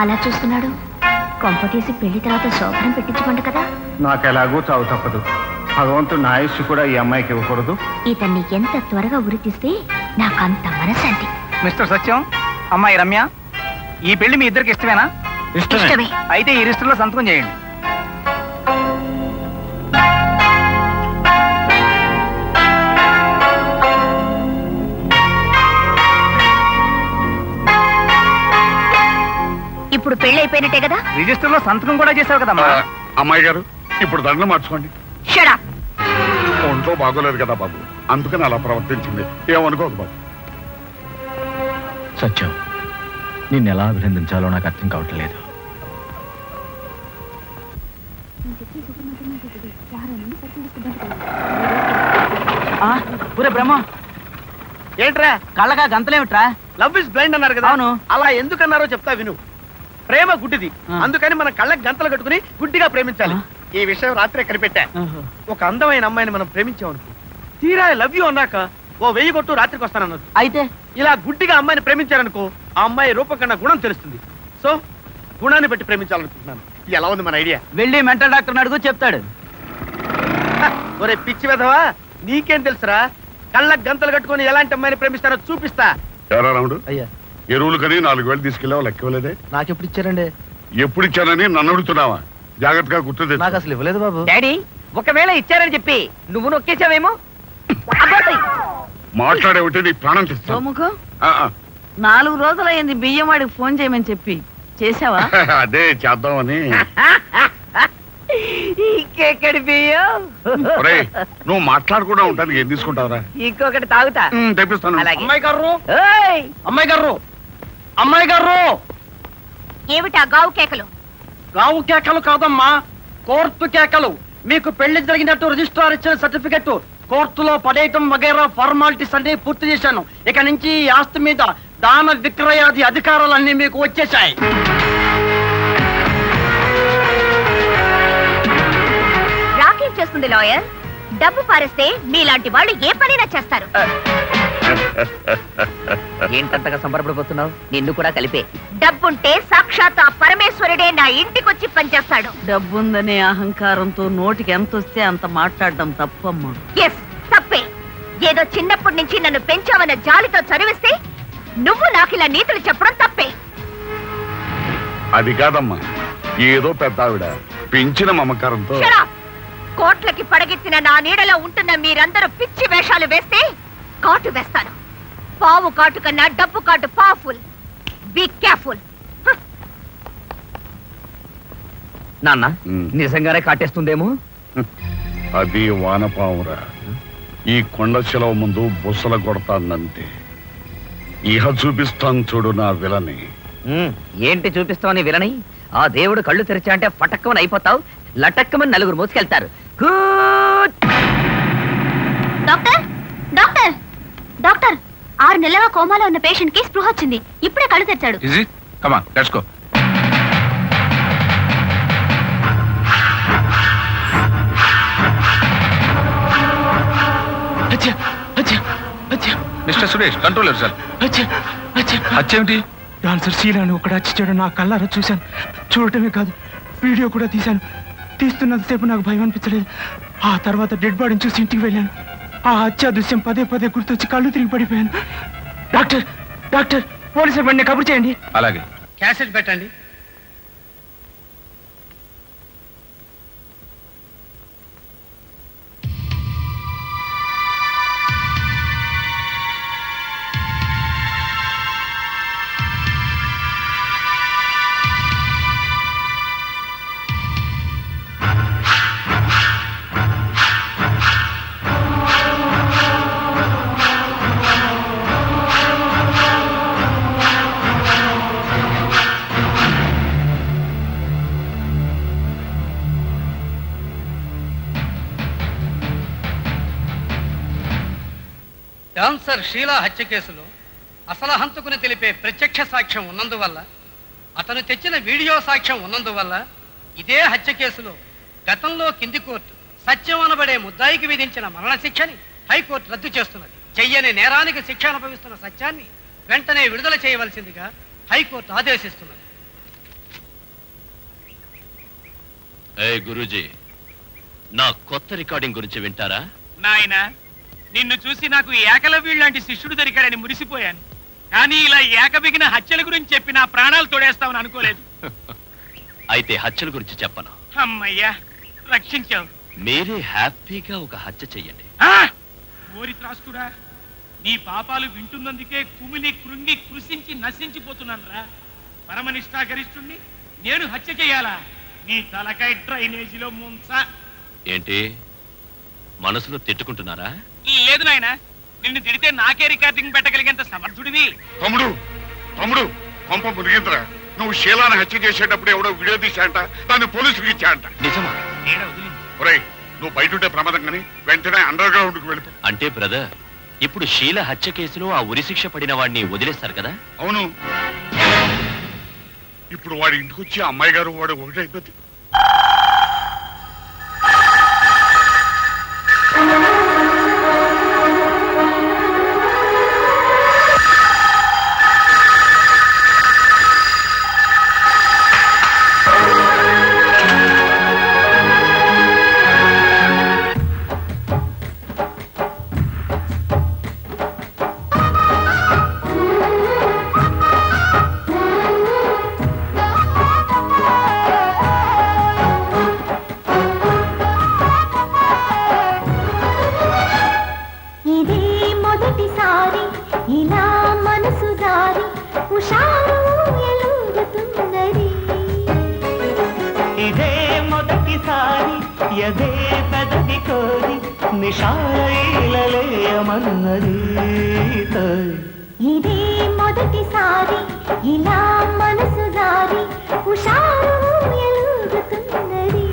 అలా చూస్తున్నాడు? కొంప తీసి పెళ్లి తర్వాత శోభనం పెట్టించుకోండి కదా. నాకు ఎలాగూ చావు తప్పదు. భగవంతుడు నా ఆయుష్షు కూడా ఈ అమ్మాయికి ఇవ్వకూడదు. ఇతన్ని ఎంత త్వరగా ఉరి తీస్తే నాకంత మనశాంతి. మిస్టర్ సత్యం, అమ్మాయి రమ్య, ఈ పెళ్లి మీ ఇద్దరికి ఇష్టమేనా? ఇష్టమే. అయితే ఈ రిజిస్టర్లో సంతకం చేయండి. ఇప్పుడు పెళ్లి అయిపోయినట్టే కదా? రిజిస్టర్లో సంతకం కూడా చేశావు కదమ్మా. అమ్మాయి గారు, ఇప్పుడు దండలు మార్చుకోండి. షడా ఒంట్లో బాగోలేదు కదా బాబు, అందుకని అలా ప్రవర్తించింది. ఏమనుకోకు బాబు. సత్యం, నిన్ను ఎలా అభినందించాలో నాకు అర్థం కావట్లేదు. ఊరే బ్రహ్మ, ఏంట్రా కళ్ళగా గంతలేమిట్రా? లవ్ ఇస్ బ్లైండ్ అన్నారు కదా. అవును. అలా ఎందుకన్నారో చెప్తా విను. ప్రేమ గుడ్డిది, అందుకని మన కళ్ళకి గంతలు కట్టుకుని గుడ్డిగా ప్రేమించాలి. ఈ విషయం రాత్రే కనిపెట్టా. ఒక అందమైన అమ్మాయిని మనం ప్రేమించామనుకో, తీరా లవ్ యూ అన్నాక ఓ 1000 కొట్టు రాత్రికి వస్తానన్నది. అయితే ఇలా గుడ్డిగా అమ్మాయిని ప్రేమించారనుకో, ఆ అమ్మాయి రూపం కన్నా గుణం తెలుస్తుంది. సో గుణాన్ని బట్టి ప్రేమించాలనుకుంటున్నాను. ఎలా ఉంది మన ఐడియా? వెళ్ళి మెంటల్ డాక్టర్ అడుగు, చెప్తాడు. ఒరే పిచ్చి వెధవా, నీకేం తెలుసురా? కళ్ళకి గంతలు కట్టుకుని ఎలాంటి అమ్మాయిని ప్రేమిస్తారో చూపిస్తా. ఎరా రాముడు, అయ్యా, ఎరువులు కని 4000 తీసుకెళ్ళావు, లెక్కలేదే. నాకెప్పుడు ఇచ్చారండి? ఎప్పుడు ఇచ్చానని నన్ను అడుగుతున్నావా? జాగ్రత్తగా గుర్తు తెచ్చుకో. నాకు అసలు ఇవ్వలేదు బాబు. డాడీ, ఒకవేళ ఇచ్చారని చెప్పి నువ్వు నొక్కేసావేమో. మాట్లాడేవిటే నీ ప్రాణం తెస్తాను. సోముకు ఆ, ఆ. 4 రోజులైంది బియ్యం వాడికి ఫోన్ చేయమని చెప్పి చేసావా? అదే చేద్దామని. ఇంకెక్కడి బియ్యం? ఒరేయ్, నువ్వు మాట్లాడకుండా ఉంటానికి ఏం తీసుకుంటావురా? ఇంకొకటి తాగుతా. తెప్పిస్తాను. అమ్మాయి గారు, ఏయ్! అమ్మాయి గారు, అమ్మాయి గారు. ఏమిటా గావు కేకలు? రావు కేకలు కాదమ్మా, కోర్టు కేకలు. మీకు పెళ్లి జరిగినట్టు రిజిస్ట్రార్ ఇచ్చిన సర్టిఫికెట్ కోర్టులో పడేయటం వగైరా ఫార్మాలిటీస్ అన్ని పూర్తి చేశాను. ఇక నుంచి ఈ ఆస్తి మీద దాన విక్రయాది అధికారాలన్నీ మీకు వచ్చేశాయి. రాకేం చేస్తుంది లాయర్? డబ్బు పారేస్తే మీలాంటి వాళ్ళు ఏ పనైనా చేస్తారు. ఏంటంతగా సంబరపడిపోతున్నావు? నిన్ను కూడా కలిపే. డబ్బుంటే సాక్షాత్ ఆ పరమేశ్వరుడే నా ఇంటికొచ్చి పనిచేస్తాడు. డబ్బుందనే అహంకారంతో నోటికి ఎంత వస్తే అంత మాట్లాడడం తప్పమ్మా. ఎస్, తప్పే. ఏదో చిన్నప్పటి నుంచి నన్ను పెంచావన్న జాలితో చదివిస్తే నువ్వు నాకిలా నీతులు చెప్పడం తప్పే. అది కాదమ్మా, ఏదో పెద్ద ఆవిడ పెంచిన మమకారంతో. Shut up! కోట్లకి పడగెత్తిన నా నీడలో ఉంటున్న మీరందరూ పిచ్చి వేషాలు వేస్తే కాటు వేస్తాను. పావు కాటు కన్నా డబ్బు కాటు పవర్ఫుల్. Be careful. నాన్న, ఉమ్. నిజంగానే కాటేస్తుందేమో. అది వానపావురా. ఈ కొండ శిలవ ముందు బుసల కొడతానంతే. ఇహ చూపిస్తాను చూడు నా విలని. ఏంటి చూపిస్తావని విలని? ఆ దేవుడు కళ్ళు తెరిచా అంటే ఫటక్కమని అయిపోతావు. లటక్కమని నలుగురు మోసుకెళ్తారు. డాక్టర్, డాక్టర్, డాక్టర్, 6 నెలలుగా కోమాలో ఉన్న పేషెంట్ కి స్పృహ వచ్చింది. ఇప్పుడే కళ్ళు తెచ్చాడు. Mister Suresh, control sir. అచ్చేమిటి? డాన్సర్ శీలాను ఒకడు హత్య నా కళ్ళారా చూశాను. చూడటమే కాదు, వీడియో కూడా తీశాను. తీస్తున్నంతసేపు నాకు భయం అనిపించలేదు. ఆ తర్వాత డెడ్ బాడీని చూసి ఇంటికి వెళ్ళాను. ఆ హత్య దృశ్యం పదే పదే గుర్తొచ్చి కళ్ళు తిరిగి పడిపోయాను. డాక్టర్, డాక్టర్, పోలీసులు బండి కబురు చేయండి. అలాగే. క్యాసెట్ పెట్టండి. డాన్సర్ షీలా హత్య కేసులో అసలు హంతకుని తెలిపే ప్రత్యక్ష సాక్ష్యం ఉన్నందువల్ల, అతను తెచ్చిన వీడియో సాక్ష్యం ఉన్నందువల్ల ఇదే హత్య కేసులో గతంలో కింది కోర్టు సత్యం అనబడే ముద్దాయికి విధించిన మరణశిక్షని హైకోర్టు రద్దు చేస్తున్నది. చెయ్యని నేరానికి శిక్ష అనుభవిస్తున్న సత్యాన్ని వెంటనే విడుదల చేయవలసిందిగా హైకోర్టు ఆదేశిస్తున్నది. గురూజీ, నా కొత్త రికార్డింగ్ గురించి వింటారా? నాయనా, నిన్ను చూసి నాకు ఏకలవ్యుడు లాంటి శిష్యుడు దొరికాడని మురిసిపోయాను. కానీ ఇలా ఏకబిగిన హత్యల గురించి చెప్పి నా ప్రాణాలు తోడేస్తామని అనుకోలేదు. అయితే హత్యల గురించి చెప్పను. అమ్మయ్యా, రక్షించావు. మీరే హ్యాపీగా ఒక హత్య చెయ్యండి. ఓరి త్రాస్తుడా, నీ పాపాలు వింటున్నందుకే కుమిలి కృంగి కృషించి నశించిపోతున్నాను రా. పరమనిష్ఠాగరిష్ఠుణ్ణి నేను హత్య చేయాలా? నీ తలకాయ డ్రైనేజీలో ముంచ. ఏంటి మనసులో తిట్టుకుంటున్నారా? లేదు నాయనా, నిన్ను తిడితే నాకే రికార్డింగ్ పెట్టగలిగేంత సమర్థుడివి. తమ్ముడు తమ్ముడు పంప మురిగింద్రా, నువ్వు శీలాన్ని హత్య చేసేటప్పుడు ఎవడో వీడియో తీశాంట, దాన్ని పోలీసులకు ఇచ్చాంట. నిజమా? ఒరేయ్, నువ్వు బయట ఉంటే ప్రమాదం కానీ వెంటనే అండర్ గ్రౌండ్ కు వెళ్ళిపో. అంటే బ్రదర్, ఇప్పుడు శీల హత్య కేసులో ఆ ఉరిశిక్ష పడిన వాడిని వదిలేస్తారు కదా? అవును. ఇప్పుడు వాడి ఇంటికి వచ్చి అమ్మాయి గారు వాడు ఒకటైపోతే ఎదే పెదవి కోరి నిషాయిలలేయమన్నది. ఇదే మొదటిసారి ఇలా మనసు దారి ఉషారు ఎలుగుతున్నది.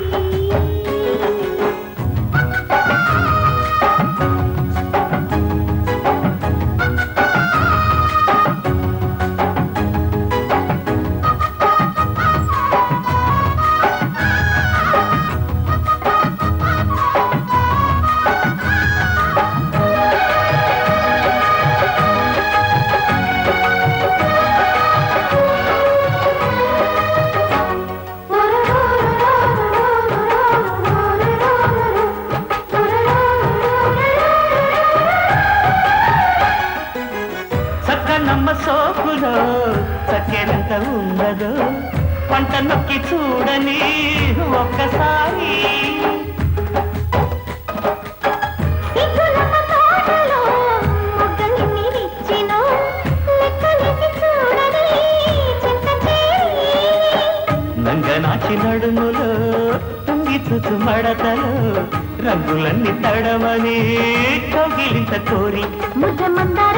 సోకులో చక్కెరంత ఉన్నదో పంట నొక్కి చూడని ఒక్కసారి. నంగనాచి నడుములో తుంగి చుచు మడతలో రంగులన్నీ తడమని కౌగిలింత కోరి ముద్ద మందార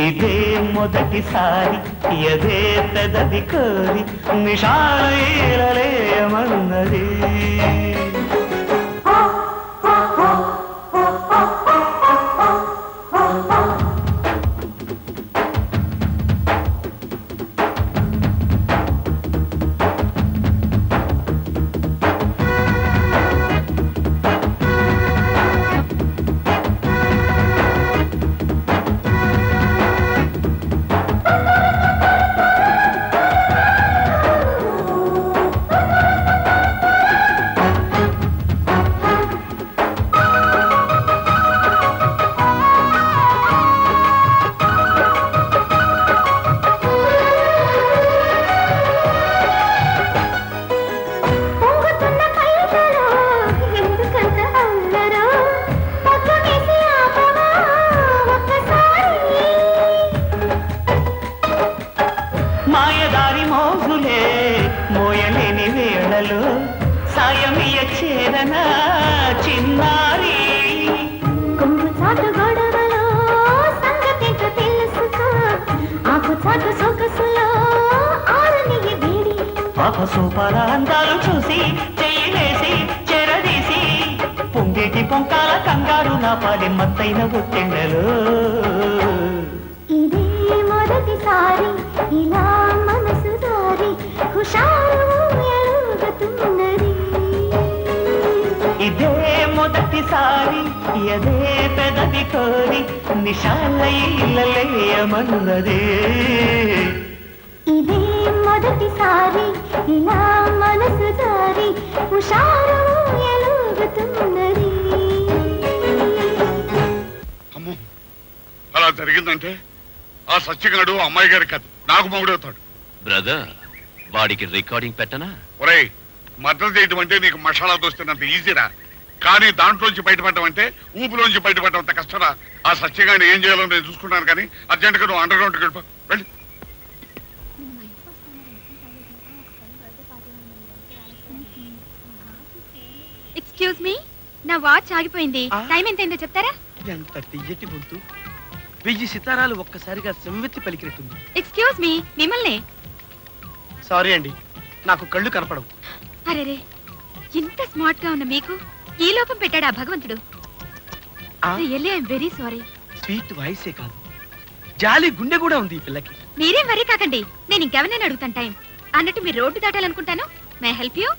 ఇదే మొదటిసారి ఎదే పెదవి కోరి నిషాయిలలేయమన్నది. మాయదారి మోజులే మోయలేని వేళలో సాయమియ చేరన చిన్నారి. కొంగు చాటు గొడవలో సంగతింటూ తెలుసుకో, ఆకు చాటు సొగసులో ఆరని వేడి. సోపాల అందాలు చూసి చెయ్యి వేసి చెరదీసి పొంగేటి పొంకాల కంగారు నా పాలి మత్తైన ఒట్టెండలు. ఇదే మొదటిసారి ఇలా మనసు దారి హుషారు ఎలుగుతున్నది. ఇదే మొదటిసారి అదే పెదవి కోరి నిశాలయమన్నదే. ఇదే మొదటిసారి ఇలా మనసు దారి హుషారు ఎలుగుతున్నది. అమ్మో, అలా జరిగిందంటే ఆ సత్యగాడు అమ్మాయి గారి కథ నాకు మొగుడవుతాడు. బ్రదర్, వాడికి రికార్డింగ్ పెట్టనా? ఒరేయ్, మద్దతు చేయడం అంటే నీకు మసాలా దోస్తున్నంత ఈజీరా, కానీ దాంట్లోంచి బయటపడడం అంటే ఊపులోంచి బయటపడడం అంత కష్టరా. ఆ సత్యగాడిని ఏం చేయాలో నేను చూసుకుంటాను, కానీ అర్జెంటుగా నువ్వు అండర్ గ్రౌండ్కి వెళ్ళిపో. వెళ్ళి ఎక్స్క్యూజ్ మీ, నా వాచ్ ఆగిపోయింది. టైం ఎంతైందో చెప్తారా? ఎంత తియ్యటి గొంతు, 1000 సితారాలు ఒక్కసారిగా సెమ్మెత్తి పలికినట్టుంది. ఎక్స్క్యూజ్ మీ, మిమ్మల్ని. సారీ అండి, నాకు కళ్ళు కనపడవు. అరేరే, ఇంత స్మార్ట్ గా ఉన్న మీకు ఈ లోపం పెట్టాడా భగవంతుడు? Really I'm very sorry. Sweet వాయిసే కాదు, జాలి గుండె కూడా ఉంది ఈ పిల్లకి. మీరేం వరీ కాకండి, నేను ఇంకెవరినైనా అడుగుతాను టైం. అన్నట్టు మీరు రోడ్డు దాటాలనుకుంటాను. May help you?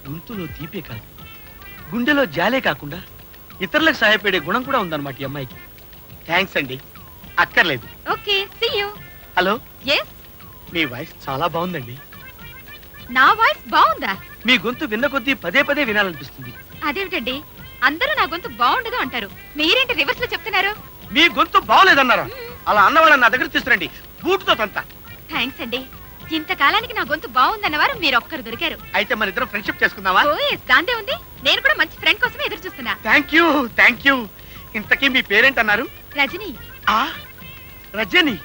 గొంతులో తీపే కాదు, గుండెలో జాలే కాకుండా ఇతరులకు సహాయపడే గుణం కూడా ఉందన్నమాట ఈ అమ్మాయికి. థ్యాంక్స్ అండి. అక్కర్లేదు. Okay, see you. Hello. Yes. మీ వాయిస్ చాలా బాగుందండి. నా వాయిస్ బాగుందా? మీ గొంతు విన్న కొద్దీ పదే పదే వినాలనిపిస్తుంది. అదేమిటండి, అందరూ నా గొంతు బాగుండదు అంటారు, మీరేంటి రివర్స్ లో చెప్తున్నారు? మీ గొంతు బాగలేదన్నారా? అలా అన్నవాళ్ళని నా దగ్గర తీసుకురండి, బూటుతో తంతా. థ్యాంక్స్ అండి. ఇంతకాలానికి నా గొంతు బాగుందన్నవారు మీరు ఒక్కరు దొరికారు. అయితే మన ఇద్దరం ఫ్రెండ్షిప్ చేసుకుందామా? దాందే ఉంది, నేను కూడా మంచి ఫ్రెండ్ కోసమే ఎదురు చూస్తున్నా. Thank you, thank you. ఇంతకీ మీ పేరేంటన్నారు? Rajani. Rajani,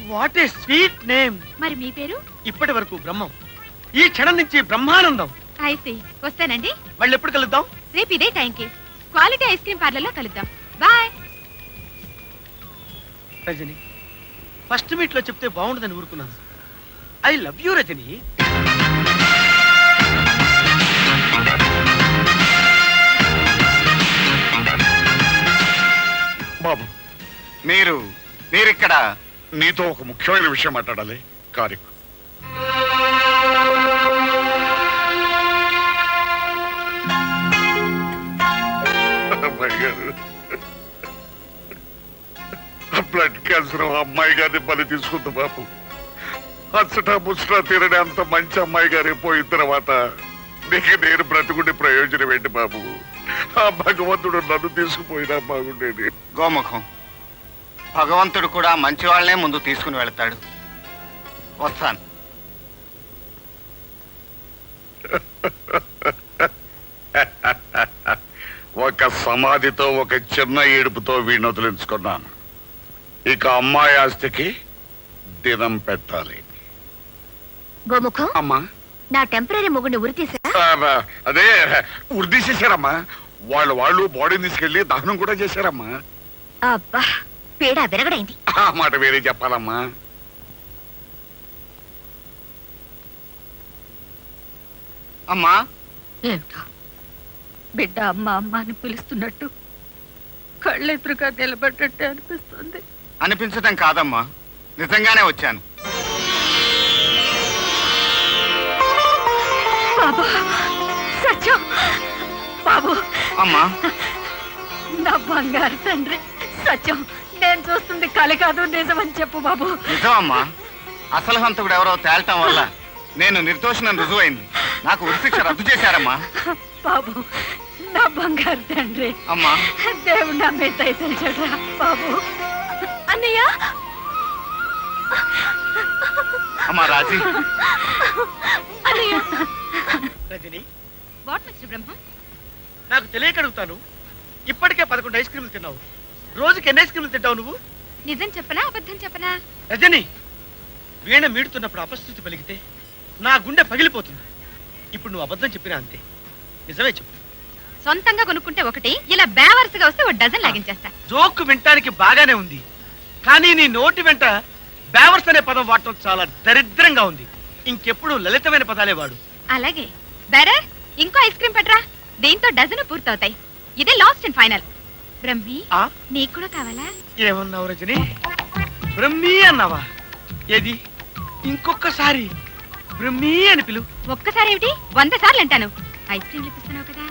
what a sweet name. మరి మీ పేరు? ఇప్పటి వరకు బ్రహ్మం, ఈ క్షణం నుంచి బ్రహ్మానందం. ఐసి, వస్తానండి. మళ్ళీ ఎప్పుడు కలుద్దాం? రేపు ఇదే టైంకి క్వాలిటీ ఐస్ క్రీమ్ పార్లర్ లో కలుద్దాం. బాయ్. రజని, ఫస్ట్ మీట్ లో చెప్తే బాగుండదని ఊరుకున్నాను. I love you Rajani. బాబు, మీరిక్కడ నీతో ఒక ముఖ్యమైన విషయం మాట్లాడాలి. కారికు బ్లడ్ క్యాన్సర్ అమ్మాయి గారిని బలి తీసుకుంది బాబు. అచ్చటా ముచ్చటా తీరని అంత మంచి అమ్మాయి గారి పోయిన తర్వాత నీకు నేను బ్రతుకుండే ప్రయోజనం ఏంటి బాబు? ఆ భగవంతుడు నన్ను తీసుకుపోయినా బాగుండేది. గోముఖం, భగవంతుడు కూడా మంచి వాళ్ళనే ముందు తీసుకుని వెళ్తాడు. వస్తాను. ఒక సమాధితో ఒక చిన్న ఏడుపుతో వీడిని వదిలించుకున్నాను. ఇక అమ్మాయి ఆస్తికి దినం పెట్టాలి. గోముఖం, అమ్మా, నా టెంపరీ మొగుడిని ఉరి తీసా? అదే ఉరిదీసేశారమ్మా. వాళ్ళు బాడీని తీసుకెళ్లి దహనం కూడా చేశారమ్మా. అబ్బా, పేడ విరగడైంది. ఆ మాట వేరే చెప్పాలమ్మా. అమ్మా, ఏమిటో బిడ్డ అమ్మ అమ్మ అని పిలుస్తున్నట్టు కళ్ళెదురుగా నిలబడ్డట్టే అనిపిస్తుంది. అనిపించటం కాదమ్మా, నిజంగానే వచ్చాను. బాబు, సత్యం బాబు. అమ్మా, నా బంగారు తండ్రి సత్యం, నేను చూస్తుంది కళ కాదు నిజమని చెప్పు బాబు. నిజం అమ్మా. అసలు హంతకుడు ఎవరో తేల్టం వల్ల నేను నిర్దోషినని రుజువైంది. నాకు ఉరిశిక్ష రద్దు చేశారమ్మా. బాబు, నా బంగారు తండ్రి. అమ్మా, దేవుడు నా మీద దయతలిచాడురా బాబు. అన్నయ్య. అమ్మా రాజీ. అన్నయ్య. రజని, వాట్ మిస్టర్ బ్రహ్మ? నాకు తెలియక అడుగుతాను, ఇప్పటికే 11 ఐస్ క్రీములు తిన్నావు. రోజుకి ఎన్ని ఐస్ క్రీములు తింటావు నువ్వు? నిజం చెప్పనా అబద్ధం చెప్పనా? రజని, వీణ మీడుతున్నప్పుడు అపశృతి పలికితే నా గుండె పగిలిపోతుంది. ఇప్పుడు నువ్వు అబద్ధం చెప్పినా అంతే. నిజమే చెప్పు. సొంతంగా కొనుక్కుంటే ఒకటి, ఇలా బేవర్స్గా వస్తే ఒక డజన్ లాగించేస్తా. జోక్ వినటానికి బాగానే ఉంది, కానీ నీ నోటి వెంట బేవర్స్ అనే పదం వాడటం చాలా దరిద్రంగా ఉంది. ఇంకెప్పుడు లలితమైన పదాలే వాడు. అలాగే బేరే ఇంకో ఐస్ క్రీమ్ పట్రా. దీంతో డజన్ పూర్తవుతాయి. ఇదే లాస్ట్ అండ్ ఫైనల్. బ్రహ్మి నీకు కూడా కావాలా? ఏమన్నావు రజని? బ్రహ్మి అన్నావా? ఏది ఇంకొకసారి బ్రహ్మి అని పిలు. ఒక్కసారి ఏమిటి 100 సార్లు అంటాను. ఐస్ క్రీమ్ ఇప్పిస్తున్నావు కదా.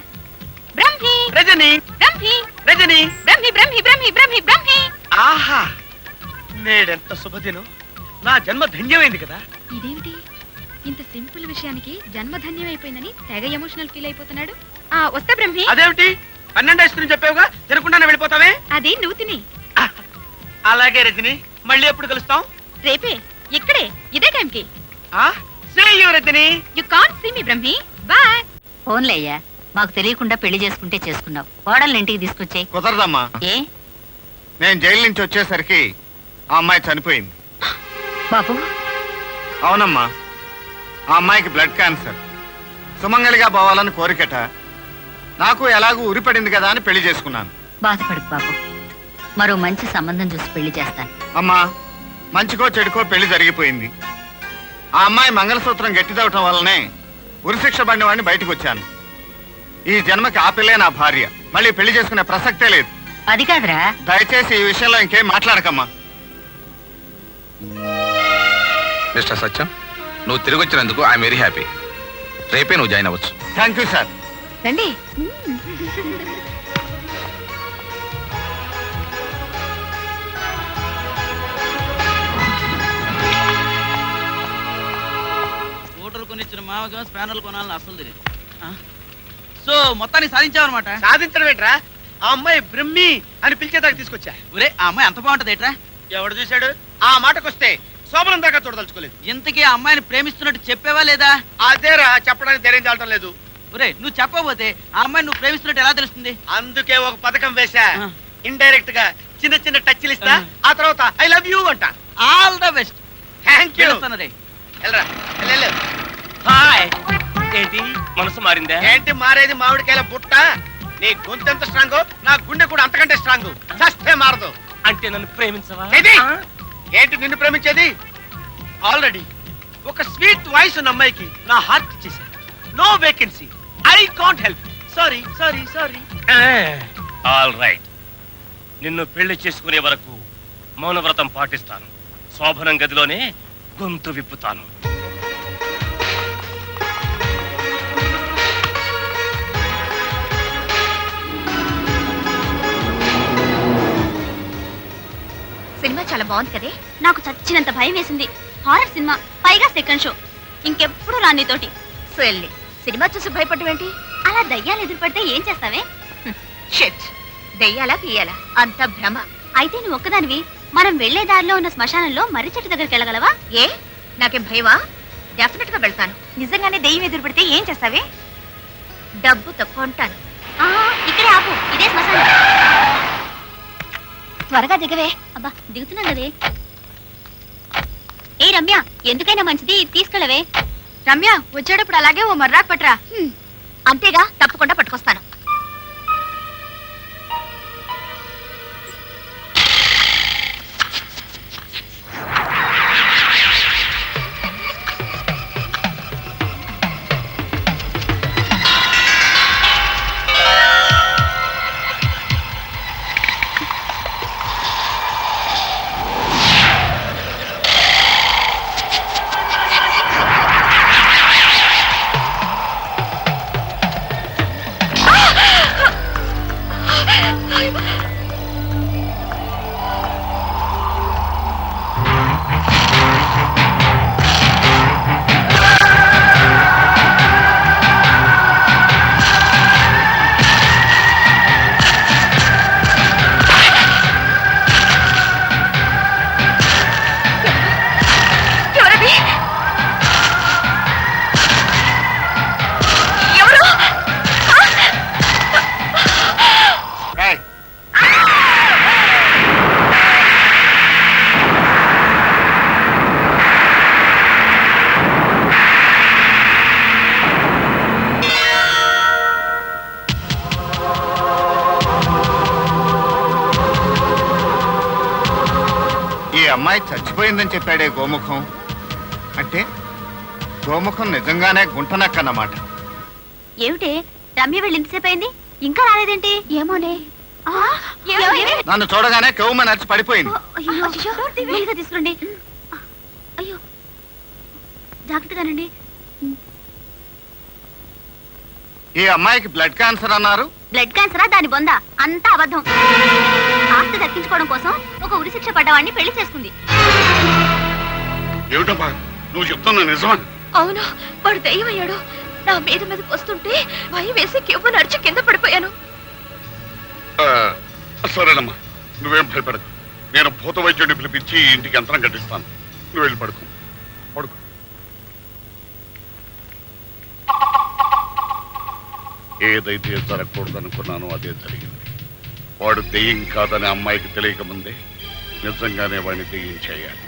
బ్రహ్మి రజని, బ్రహ్మి రజని, బ్రహ్మి బ్రహ్మి బ్రహ్మి బ్రహ్మి బ్రహ్మి. ఆహా, నేడెంత శుభదినం. నా జన్మ ధన్యమైంది కదా. ఇదేమిటి ఇంత సింపుల్ విషయానికి జన్మధన్యం అయిపోయిందని తెగ ఎమోషనల్ ఫీల్ అయిపోతున్నాడు. వస్తా బ్రహ్మి. అదేమిటి 12 ఐస్ క్రీమ్ చెప్పావుగా, తినకుండానే వెళ్ళిపోతావే? అది నువ్వు తిని. అలాగే రజని, మళ్ళీ ఎప్పుడు కలుస్తాం? రేపే ఇక్కడే ఇదే టైంకి. See you, Rajani. You can't see me Brahmi. Bye. ఫోన్లే అయ్యా, మాకు తెలియకుండా పెళ్లి చేసుకుంటే చేసుకున్నావు. కోడల్ని ఇంటికి తీసుకొచ్చాయి. కుదరదమ్మా. ఏ నేను జైలు నుంచి వచ్చేసరికి ఆ అమ్మాయి చనిపోయింది. బాబు? అవునమ్మా, ఆ అమ్మాయికి బ్లడ్ క్యాన్సర్. సుమంగళిగా పోవాలని కోరికట. నాకు ఎలాగూ ఉరిపడింది కదా అని పెళ్లి చేసుకున్నాను. బాధపడకు బాబు, మరో మంచి సంబంధం చూసి పెళ్లి చేస్తాను. అమ్మా, మంచికో చెడుకో పెళ్లి జరిగిపోయింది. ఆ అమ్మాయి మంగళసూత్రం గట్టిదవటం వల్లనే ఉరిశిక్ష పడిన వాడిని బయటకు వచ్చాను. ఈ జన్మకి ఆ పిల్లే నా భార్య. మళ్ళీ పెళ్లి చేసుకునే ప్రసక్తే లేదు. అది కాదురా. దయచేసి ఈ విషయంలో ఇంకేం మాట్లాడకమ్మా. మిస్టర్ సత్యం, నువ్వు తిరిగి వచ్చినందుకు ఐఎమ్ వెరీ హ్యాపీ. రేపే నువ్వు జాయిన్ అవ్వచ్చు. Thank you sir. రండి. స్కూటర్ కొనిచ్చిన మామగా స్పానర్లు కొనాలని అసలు తెలియదు. సో మొత్తాన్ని సాధించావన్నమాట. సాధించడం ఏంట్రా? ఆ అమ్మాయి బ్రహ్మి అని పిలిచేదాకా తీసుకొచ్చా. ఒరే, ఆ అమ్మాయి అంత బాగుంటది ఏట్రా? ఎవడు చూశాడు? ఆ మాటకొస్తే శోభనం దాకా చూడదలుచుకోలేదు. ఇంతకీ ఆ అమ్మాయిని ప్రేమిస్తున్నట్టు చెప్పావా లేదా? అదేరా, చెప్పడానికి ధైర్యం చాలటం లేదు. ఒరే, నువ్వు చెప్పకపోతే ఆ అమ్మాయిని నువ్వు ప్రేమిస్తున్నట్టు ఎలా తెలుస్తుంది? అందుకే ఒక పథకం వేశా. ఇండైరెక్ట్ గా చిన్న చిన్న టచ్లు ఇస్తా, ఆ తర్వాత ఐ లవ్ యూ అంట. All the best. Thank you. Hi. ఏంటి మనసు మారిందా? ఏంటి మారేది? మామిడికాయల బుట్ట. నీ గొంతు ఎంత స్ట్రాంగ్, నా గుండె కూడా అంతకంటే స్ట్రాంగ్. చస్తే మారదు. అంటే నన్ను ప్రేమించవా? ఏంటి నిన్ను ప్రేమించేది? ఆల్రెడీ ఒక స్వీట్ వాయిస్ ఉన్న అమ్మాయికి నా heart ఇచ్చేసా. No vacancy. I can't help. Sorry sorry sorry. All right. నిన్ను పెళ్లి చేసుకునే వరకు మౌనవ్రతం పాటిస్తాను. శోభనం గదిలోనే గొంతు విప్పుతాను. సినిమా చాలా బాగుంది కదే. నాకు చచ్చినంత భయం వేసింది. హారర్ సినిమా, పైగా సెకండ్ షో. ఇంకెప్పుడు రాని తోటి. వెళ్ళి సినిమా చూసి భయపడటం ఏంటి? అలా దయ్యాలు ఎదురుపడితే ఏం చేస్తావే? షిట్. దెయ్యాలా గీయాలా అంత భ్రమ. అయితే నువ్వు ఒక్కదానివి మనం వెళ్లే దారిలో ఉన్న శ్మశానంలో మర్రి చెట్టు దగ్గరికి వెళ్ళగలవా? ఏ నాకేం భయమా? డెఫినెట్ గా వెళ్తాను. నిజంగానే దెయ్యం ఎదురుపడితే ఏం చేస్తావే? డబ్బుతో కొంటాను. ఇక్కడే ఆపు, ఇదే శ్మశానం. త్వరగా దిగవే. అబ్బా దిగుతున్నా కదే. ఏ రమ్య, ఎందుకైనా మంచిది తీసుకెళ్ళవే. రమ్య, వచ్చేటప్పుడు అలాగే ఓ మర్రాకు పట్రా. అంతేగా, తప్పకుండా పట్టుకొస్తాను. పడిపోయిందని చెప్పాడే గోముఖం. అంటే గోముఖం నిజంగానే గుంటనక్కన్నమాట. ఏమిటి రమ్య వెళ్ళి ఇంతసేపు అయింది ఇంకా రాలేదేంటి? ఏమోనే. నన్ను చూడగానే కెవ్వుమ నడిచి పడిపోయింది. వీలుగా తీసుకురండి. అయ్యో జాగ్రత్తగానండి. ఈ అమ్మాయికి బ్లడ్ క్యాన్సర్ అన్నారు. బ్లడ్ క్యాన్సరా దాని బొంద? అంతా అబద్ధం. ఆస్తి దక్కించుకోవడం కోసం ఒక ఉరి శిక్ష పడ్డవాడిని పెళ్లి చేసుకుంది. ఏమిటమ్మా నువ్వు చెప్తున్నా నిజమా? అవును, వాడు దయ్యం అయ్యాడు. నా మీదకి వస్తుంటే భయం వేసి కెవ్వు నడిచి కింద పడిపోయాను. సరేనమ్మా, నువ్వేం భయపడకు. నేను భూత వైద్యుడిని పిలిపించి ఇంటికి యంత్రం కట్టిస్తాను. నువ్వు వెళ్ళి పడుకో. పడుకో. ఏదైతే జరగకూడదనుకున్నానో అదే జరిగింది. వాడు దెయ్యం కాదని అమ్మాయికి తెలియక ముందే నిజంగానే వాడిని దెయ్యం చేయాలి.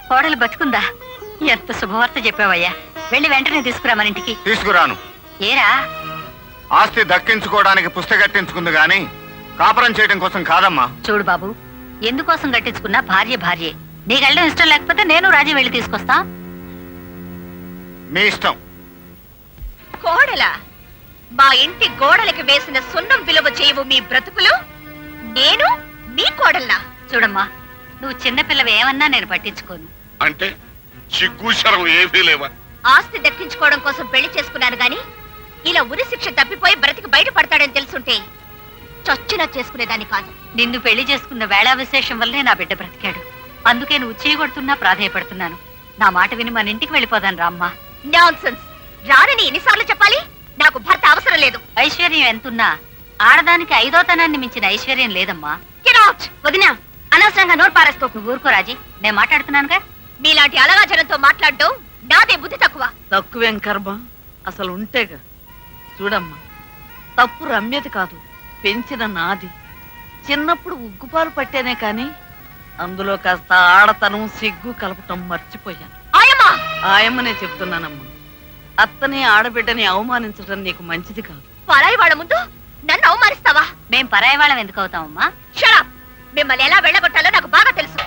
కోడలు బతుకుందా? ఎంత శుభవార్త చెప్పావయ్యా. వెళ్ళి వెంటనే తీసుకురా మన ఇంటికి. తీసుకురాను. ఏరా? ఆస్తి దక్కించుకోవడానికి పుస్తకట్టించుకుంది గాని కాపురం చేయడం కోసం కాదమ్మా. చూడు బాబు, ఎందుకోసం కట్టించుకున్నా భార్య భార్యే. నీకు వెళ్ళడం ఇష్టం లేకపోతే నేను రాజీ వెళ్ళి తీసుకొస్తా. మీ ఇష్టం. కోడలా? మా ఇంటి గోడలకి వేసిన సున్నం విలువ చేయవు మీ బ్రతుకులు. నేను మీ కోడల్లా? చూడమ్మా, నువ్వు చిన్నపిల్లవి ఏమన్నా నేను పట్టించుకోను. అంటే సిగ్గుశరం ఏమీ లేవా? ఆస్తి దక్కించుకోవడం కోసం పెళ్లి చేసుకున్నాను గాని ఇలా ఉరి శిక్ష తప్పిపోయి బ్రతికి బయట పడతాడని తెలుసుంటే చచ్చినా చేసుకునేదాన్ని కాదు. నిన్ను పెళ్లి చేసుకున్న వేళా విశేషం వల్లే నా బిడ్డ బ్రతికాడు. అందుకే నువ్వు చీగొడుతున్నా ప్రాధేయపడుతున్నాను. నా మాట విని మన ఇంటికి వెళ్ళిపోదాను రామ్మా. నాన్సెన్స్. రానని ఎన్నిసార్లు చెప్పాలి? నాకు భర్త అవసరం లేదు. ఐశ్వర్యం ఎంతున్నా ఆడదానికి ఐదోతనాన్ని మించిన ఐశ్వర్యం లేదమ్మా. వదినా, అనవసరంగా నోరు పారేస్తూ. నువ్వు ఊరుకో రాజీ, నేను మాట్లాడుతున్నానుగా. మీలాంటి అలగాజనంతో మాట్లాడడం నాదే బుద్ధి తక్కువ. తక్కువేం కర్మ అసలు ఉంటేగా. చూడమ్మా, తప్పు రమ్యది కాదు, పెంచిన నాది. చిన్నప్పుడు ఉగ్గుపాలు పట్టేనే కాని అందులో కాస్త ఆడతనం సిగ్గు కలపటం మర్చిపోయాను. ఆయమ్మనే చెప్తున్నానమ్మా, అత్తని ఆడబిడ్డని అవమానించడం నీకు మంచిది కాదు. పరాయి వాళ్ళ ముందు నన్ను అవమానిస్తావా? మేం పరాయి వాళ్ళం ఎందుకు అవుతామమ్మా? షడప్. మిమ్మల్ని ఎలా వెళ్ళగొట్టాలో నాకు బాగా తెలుసు.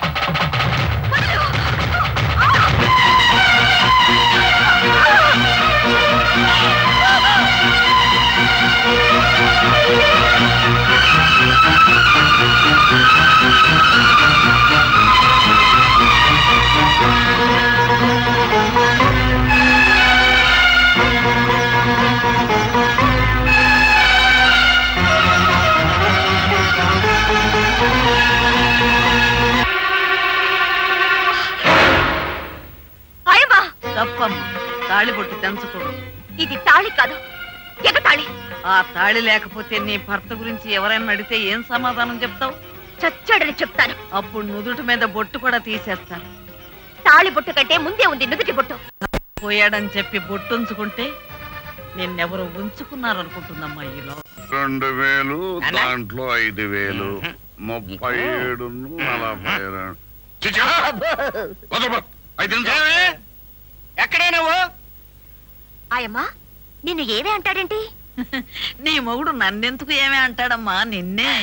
తప్పమ్మా, తాళి బొట్టు తెంచకూడదు. ఇది తాళి కాదు, ఎగతాళి. ఆ తాళి లేకపోతే నీ భర్త గురించి ఎవరైనా అడిగితే ఏం సమాధానం చెప్తావు? చచ్చాడని చెప్తాను. అప్పుడు నుదుటి మీద బొట్టు కూడా తీసేస్తాను. తాళి బొట్టు కంటే ముందే ఉంది నుదుటి బొట్టు. పోయాడని చెప్పి బొట్టు ఉంచుకుంటే నిన్నెవరు ఉంచుకున్నారనుకుంటుందమ్మా ఈలో. 2000 దాంట్లో 5000 37 42. ఎక్కడే నువ్వు? ఆయమ్మా నిన్ను ఏమే అంటాడేంటి? నీ మొగుడు నన్నెందుకు ఏమే అంటాడమ్మా? నిన్నే.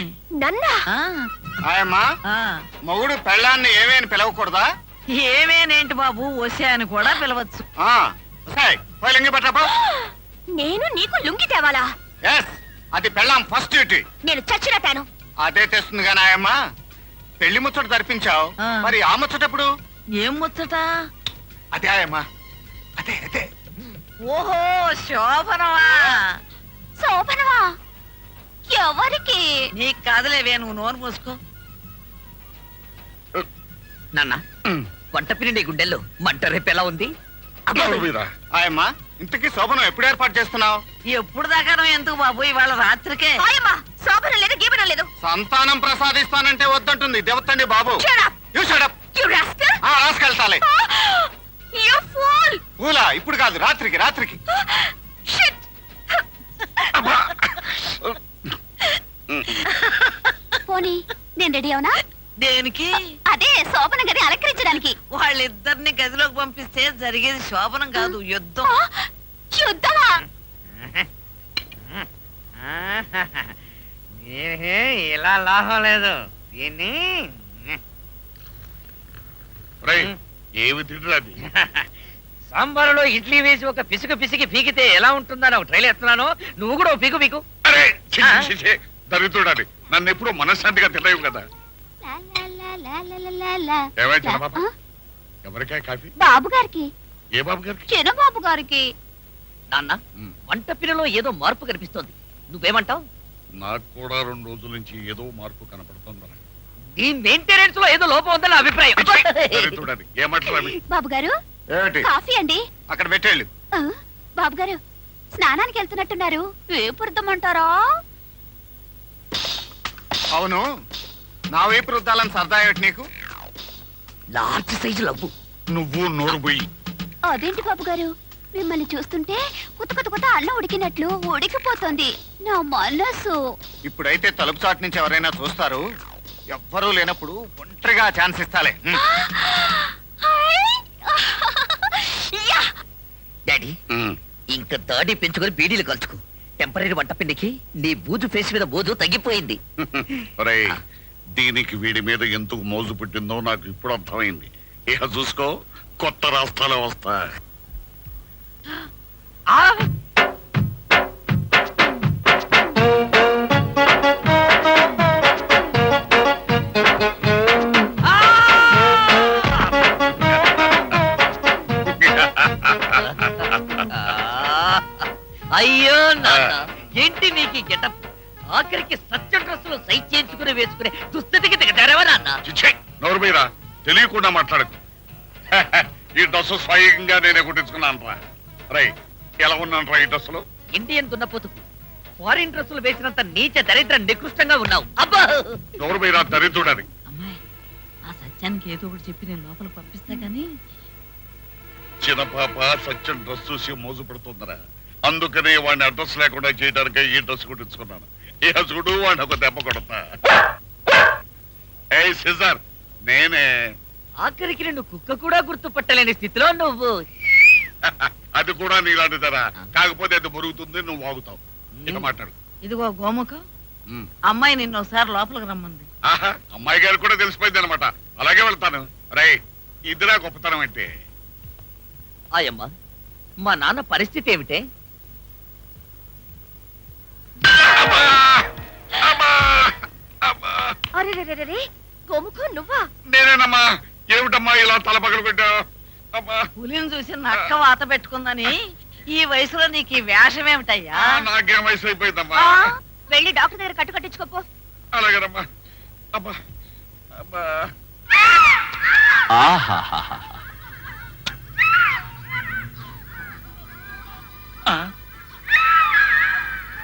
నన్నా? ఆయమ్మా మొగుడు పెళ్ళాన్ని ఏమేని పిలవకూడదా? ఏమేనేంటి బాబు, వసే అని కూడా పిలవచ్చు. లింగి పెట్టపో. నేను నీకు లుంగి తేవాలా? అది పెళ్ళాం ఫస్ట్ డ్యూటీ. నేను చచ్చినట్టాను. అదే తెస్తుంది కానీ ఆయమ్మా పెళ్లి ముచ్చట జరిపించావు, మరి ఆ ముచ్చటప్పుడు? ఏం ముచ్చట? అదే ఆయమ్మా, అదే అదే. ఓహో, శోభనవా? శోభనవా? ఎవరికి? నీకు కాదులేవే, నువ్వు నోరు మూసుకో. నాన్న, వంట పిని గుండెల్లో మంట రేపు ఎలా ఉంది? ఆయమ్మా ఇంతకీ శోభనం ఎప్పుడు ఏర్పాటు చేస్తున్నావు? ఎప్పుడు దాకా ఎందుకు బాబు, ఇవాళ రాత్రికే. శోభనం లేదు, గీబనం లేదు. సంతానం ప్రసాదిస్తానంటే వద్దంటుంది దేవతండి బాబు. రాసుకెళ్తాలే. పూలా ఇప్పుడు కాదు, రాత్రికి రాత్రికి. పోనీ నేను రెడీ అవునా? దేనికి? అదే శోభన గది అలంకరించడానికి. వాళ్ళిద్దరిని గదిలోకి పంపిస్తే జరిగేది శోభనం కాదు, యుద్ధం. యుద్ధమా? ఇలా లాభం లేదు దీన్ని. ఏమి తింటున్నది? సాంబారులో ఇడ్లీ వేసి ఒక పిసుకు పిసికి పీకితే ఎలా ఉంటుందని ఒక ట్రైల్ ఎత్తున్నాను, నువ్వు కూడా ఒక పీకు పీకు. దరిద్రుడాలి, నన్ను ఎప్పుడూ మనశ్శాంతిగా తినలేవు కదా. ఎవరికాయ కాఫీ? బాబు గారికి. ఏ బాబు గారికి? చిన్న బాబు గారికి. నాన్న, వంట పిల్లలో ఏదో మార్పు కనిపిస్తోంది, నువ్వేమంటావు? నాకు కూడా 2 రోజుల నుంచి ఏదో మార్పు కనపడుతుందా. ఈ మెయింటెనెన్స్ లో ఏదో లోపం ఉందని నా అభిప్రాయం. ఏమంటారు? బాబు గారు కాఫీ అండి. అక్కడ పెట్టేళ్ళు. బాబు గారు స్నానానికి వెళ్తున్నట్టున్నారు, వేపురుద్దామంటారా? అవును, నా వైపు రుద్దాలని సరదా ఏమిటి నీకు? Large size love. నువ్వు నోరు పోయి. అదేంటి బాబు గారు, మిమ్మల్ని చూస్తుంటే కొత్త కొత్త కొత్త అన్నం ఉడికినట్లు ఉడికిపోతుంది నా మనసు. ఇప్పుడైతే తలుపు చాటు నుంచి ఎవరైనా చూస్తారు, ఎవ్వరూ లేనప్పుడు ఒంటరిగా ఛాన్స్ ఇస్తాలే. డాడీ, ఇంకా దాడి పెంచుకొని బీడీలు కలుచుకో. టెంపరీ వంట పిండికి నీ బూజు ఫేస్ మీద బోజు తగ్గిపోయింది. దీనికి వీడి మీద ఎందుకు మోజు పుట్టిందో నాకు ఇప్పుడు అర్థమైంది. ఇక చూసుకో, కొత్త రాష్ట్రాలే వస్తా. అయ్యో నాన్న, ఏంటి నీకు గెటప్? ఆఖరికి సత్య డ్రెస్సులు సైజ్ చేయించుకుని వేసుకునే దుస్థితికి దిగజారేవా నాన్న? నోరు మీరా, తెలియకుండా మాట్లాడకు. ఈ డ్రెస్ స్వయంగా నేనే కుట్టించుకున్నాను రా. రై, ఎలా ఉన్నాను రా ఈ డ్రెస్సులో? ఇండియన్ దున్నపోతుకు ఫారిన్ డ్రెస్సులు వేసినంత నీచ దరిద్ర నికృష్టంగా ఉన్నావు. అబ్బా, నోరు మీరా, దరిద్రుడని. అమ్మాయి, ఆ సత్యానికి ఏదో ఒకటి చెప్పి నేను లోపల పంపిస్తా గానీ. చిన్న పాప సత్యం డ్రెస్ చూసి మోజు పడుతుందరా, అందుకనే వాడిని అడ్రస్ లేకుండా చేయడానికి ఈ డ్రెస్ కుట్టించుకున్నాను. ఇక చూడు, వాడిని ఒక దెబ్బ కొడతా. ఏ సిజర్, నేనే. ఆఖరికి నిన్ను కుక్క కూడా గుర్తుపట్టలేని స్థితిలో నువ్వు. అది కూడా నీలాంటిదరా, కాకపోతే అది మురుగుతుంది, నువ్వు వాగుతావు. ఇక మాట్లాడు. ఇదిగో గోముఖం, అమ్మాయి నిన్ను ఒకసారి లోపలికి రమ్మంది. ఆహా, అమ్మాయి గారు కూడా తెలిసిపోయింది అనమాట. అలాగే వెళ్తాను. రై, ఇదిరా గొప్పతనం అంటే. ఆయమ్మ, మా నాన్న పరిస్థితి ఏమిటే? అరే గోముఖం, నువ్వా? నేనేనమ్మా. ఏమిటమ్మా ఇలా తల పగలు పెట్టావు? పులిని చూసి నక్క వాత పెట్టుకుందని ఈ వయసులో నీకు ఈ వేషం ఏమిటయ్యా? నాకేం వయసు అయిపోయిందమ్మా. వెళ్ళి డాక్టర్ దగ్గర కట్టు కట్టించుకోపో. అలాగేనమ్మా. అబ్బా అబ్బా.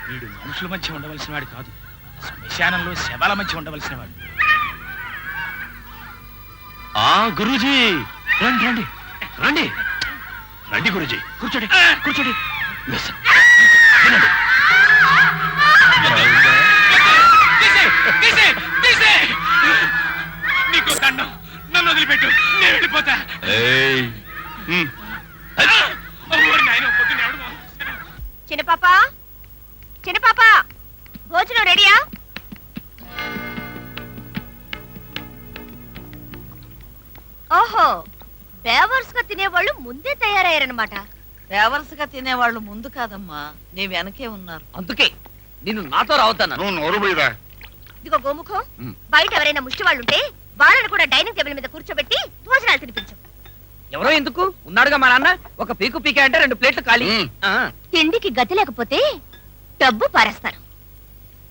వీడు మనుషుల మధ్య ఉండవలసిన వాడు కాదు, శ్మశానంలో శవాల మధ్య ఉండవలసిన వాడు. గురూజీ రండి రండి రండి రండి గురూజీ కూర్చోండి కూర్చోండి Listen. వినండి. నీకు దండం, నన్ను వదిలిపెట్టు, నేను వెళ్ళిపోతా. చిన్నపాప చిన్నపాప భోజనం రెడీయా? ఓహో, బేవర్స్ గా తినేవాళ్ళు ముందే తయారయ్యారనమాట. బేవర్స్ గా తినేవాళ్ళు ముందు కాదమ్మా, నీ వెనకే ఉన్నారు. అందుకే నిన్ను నాతో రావద్దన్నా. నువ్వు నోరు పోయిరా. ఇదిగో గోముఖం, బయట ఎవరైనా ముష్టి వాళ్ళుంటే వాళ్ళని కూడా డైనింగ్ టేబుల్ మీద కూర్చోబెట్టి భోజనాలు తినిపించు. ఎవరో ఎందుకు ఉన్నాడుగా మా నాన్న, ఒక పీకు పీకే అంటే 2 ప్లేట్లు ఖాళీ. తిండికి గతి లేకపోతే డబ్బు పారేస్తారు.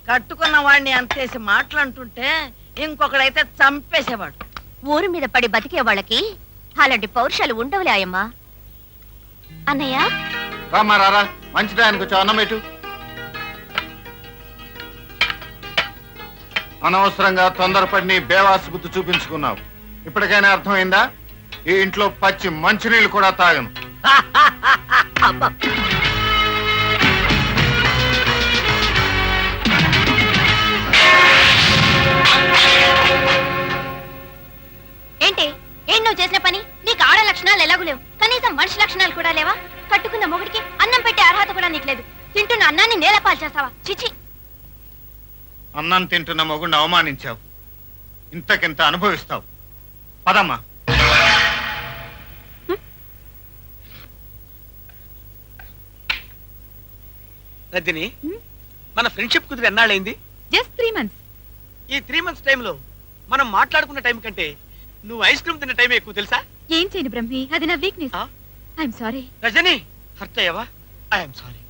కట్టుకున్న వాడిని అంతేసి మాటలంటుంటే ఇంకొకడైతే చంపేసేవాడు. ఊరి మీద పడి బతికే వాళ్ళకి అలాంటి పౌరుషాలు ఉండవులే ఆయమ్మా. అన్నయ్య రామ్మా రారా, మంచి టయానికి వచ్చావు, అన్నం పెట్టు. అనవసరంగా తొందరపడి నీ బేవాసు బుద్ధి చూపించుకున్నావు. ఇప్పటికైనా అర్థమైందా? ఈ ఇంట్లో పచ్చి మంచినీళ్ళు కూడా తాగను. ఏంటి ఏంటి నువ్వు చేసిన పని? నీకు ఆడ లక్షణాలు ఎలాగూ లేవు, కనీసం మనిషి లక్షణాలు కూడా లేవా? కట్టుకున్న మొగుడికి అన్నం పెట్టే అర్హత కూడా నీకు లేదు. తింటున్న అన్నాన్ని నేలపాలు చేస్తావా? చిచి. అన్నం తింటున్న మొగుడిని అవమానించావు, ఇంతకింత అనుభవిస్తావు. పదమ్మా. రజని, మన ఫ్రెండ్షిప్ కుదిరి ఎన్నాళ్ళైంది? Just 3 months. ఈ 3 months టైంలో మనం మాట్లాడుకున్న టైం కంటే నువ్వు ఐస్ క్రీమ్ తిన్న టైం ఎక్కువ తెలుసా? ఏం చేయను బ్రహ్మి, అది నా weakness. I'm sorry. Rajani, hurt అయ్యావా? I'm sorry.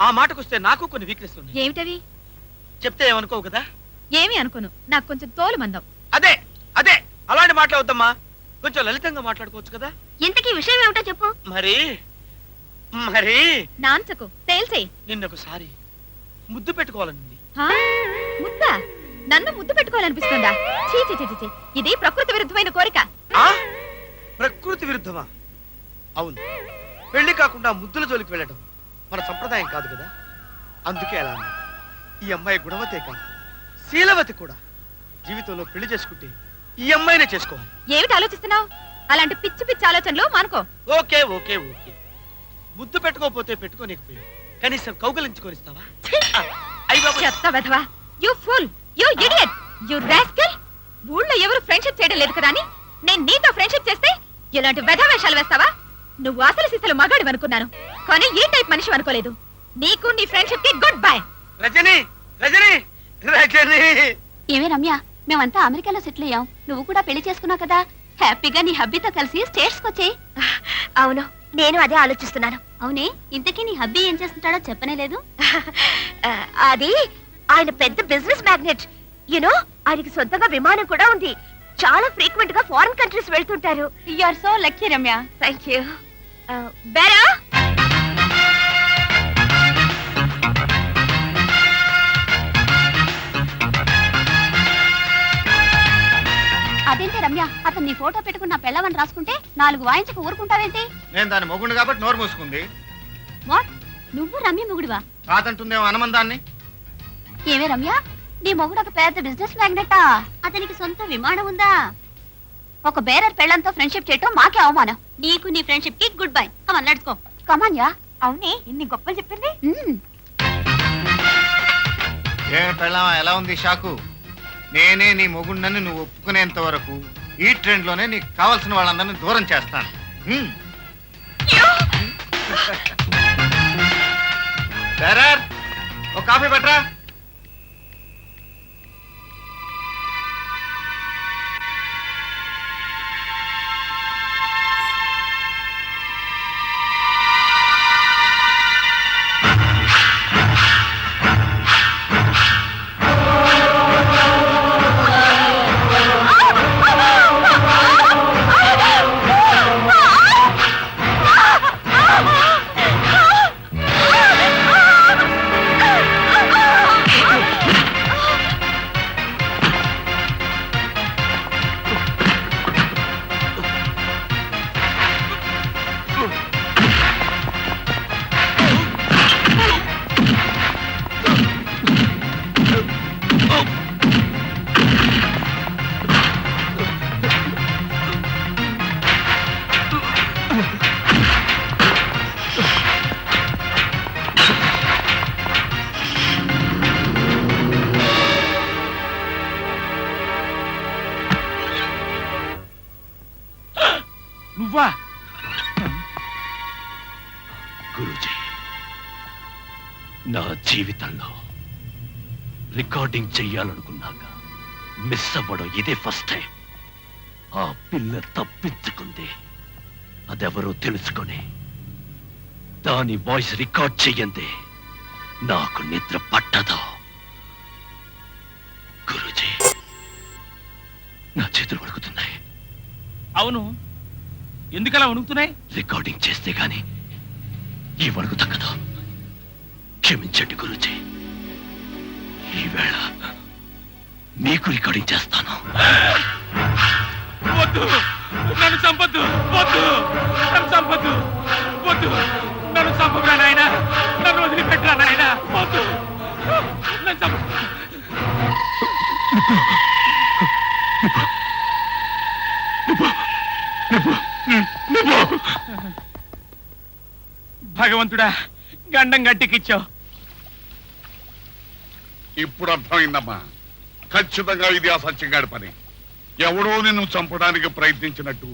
ఆ మాటకొస్తే నాకు కొన్ని వీక్నెస్ ఉన్నాయి. ఏమిటవి? చెప్తే ఏమనుకోవు కదా? ఏమీ అనుకోను, నాకు కొంచెం తోలు మందం. అదే అదే అలాంటి మాట్లాడొద్దమ్మా, కొంచెం లలితంగా మాట్లాడుకోవచ్చు కదా. ఇంతకీ విషయం ఏమిటో చెప్పు. మరి మరి నాన్సకు తేల్చేయి. నిన్నొకసారి ముద్దు పెట్టుకోవాలనుంది. ముద్దా? నన్ను ముద్దు పెట్టుకోవాలనిపిస్తుందా? చీ చీ చీ చీ, ఇది ప్రకృతి విరుద్ధమైన కోరిక. ప్రకృతి విరుద్ధమా? అవును, పెళ్లి కాకుండా ముద్దుల జోలికి వెళ్ళడం మన సంప్రదాయం కాదు కదా. అందుకే అలా అన్నా. ఈ అమ్మాయి గుణవతే కాదు, శీలవతి కూడా. జీవితంలో పెళ్లి చేసుకుంటే ఈ అమ్మాయినే చేసుకోవాలి. ఏమిటి ఆలోచిస్తున్నావు? అలాంటి పిచ్చి పిచ్చి ఆలోచనలు మానుకో. ఓకే ఓకే ఓకే, ముద్దు పెట్టుకోకపోతే పెట్టుకోలేకపోయావు, కనీసం కౌగలించుకొనిస్తావా? చెత్త వెధవా, you pool, you idiot, you rascal. ఊళ్ళో ఎవరు ఫ్రెండ్షిప్ చేయడం లేదు కదా అని నేను నీతో ఫ్రెండ్షిప్ చేస్తే ఇలాంటి వెధ వేషాలు వేస్తావా? నువ్వు అసలు సిసలు మగాడు అనుకున్నాను, కానీ ఈ టైప్ మనిషి అనుకోలేదు. నీకు నీ ఫ్రెండ్షిప్ కి గుడ్ బై. రజని రజని రజని. ఏమే రమ్య, మేమంతా అమెరికాలో సెటిల్ అయ్యాం, నువ్వు కూడా పెళ్లి చేసుకున్నావు కదా, హ్యాపీగా నీ హబ్బీతో కలిసి స్టేట్స్ వచ్చేయ్. అవును, నేను అదే ఆలోచిస్తున్నాను. అవునే, ఇంతకీ నీ హబ్బీ ఏం చేస్తుంటాడో చెప్పనే లేదు. అది ఆయన పెద్ద బిజినెస్ మ్యాగ్నెట్. యూనో, ఆయనకి సొంతంగా విమానం కూడా ఉంది. చాలా ఫ్రీక్వెంట్ గా ఫారిన్ కంట్రీస్ వెళ్తుంటారు. You are so lucky Ramya. Thank you. Bearer, అదేంటి రమ్య, అతను నీ ఫోటో పెట్టుకున్న పెళ్ళవని రాసుకుంటే 4 వాయించకు ఊరుకుంటావేంటి? నేను దాని మొగుడిని కాబట్టి నోరు మూసుకుంది. వాట్, నువ్వు రమ్య మొగుడువా? కాదంటుందేమో అనమందాన్ని. ఏమే రమ్య, నీ మొగుడు ఒక పెద్ద బిజినెస్ మ్యాగ్నెటా? అతనికి సొంత విమానం ఉందా? ఒక బేరర్ పెళ్ళంతో ఫ్రెండ్షిప్ చేయటం మాకే అవమానం. నీకు నీ ఫ్రెండ్షిప్ కి good bye. Come on let's go. Come on yeah. అవునే, ఇన్ని గొప్పలు చెప్పింది. ఏ పెళ్ళామా, ఎలా ఉంది షాకు? నేనే నీ మొగుడినని నువ్వు ఒప్పుకునేంత వరకు ఈ ట్రెండ్ లోనే నీకు కావాల్సిన వాళ్ళందరినీ దూరం చేస్తాను. బేరర్, ఒక కాఫీ పెట్టరా. Ah! నువ్వా? గురూజీ, నా జీవితంలో రికార్డింగ్ చెయ్యాలనుకున్నాక మిస్ అవ్వడం ఇదే ఫస్ట్ టైం. ఆ పిల్ల తప్పించుకుంది. అదెవరో తెలుసుకొని దాని వాయిస్ రికార్డ్ చెయ్యండి నాకు నిద్ర పట్టదు. గురూజీ, నా చేతులు వణుకుతున్నాయి. అవును, ఎందుకలా వణుకుతున్నాయి? రికార్డింగ్ చేస్తే గాని ఈ వణుకు తగ్గదు. క్షమించండి గురూజీ, ఈవేళ మీకు రికార్డింగ్ చేస్తాను. వద్దు, నన్ను చంపొద్దు. వద్దు, నన్ను చంపొద్దు. వద్దు, నన్ను చంపరా నాయనా. నన్ను వదిలిపెట్టరా నాయనా. వద్దు, నన్ను చంప. భగవంతుడా, గండం గట్టికిచ్చావు. ఇప్పుడు అర్థమైందమ్మా, ఖచ్చితంగా ఇది అసత్యంగాడి పని. ఎవడో నిన్ను చంపడానికి ప్రయత్నించినట్టు,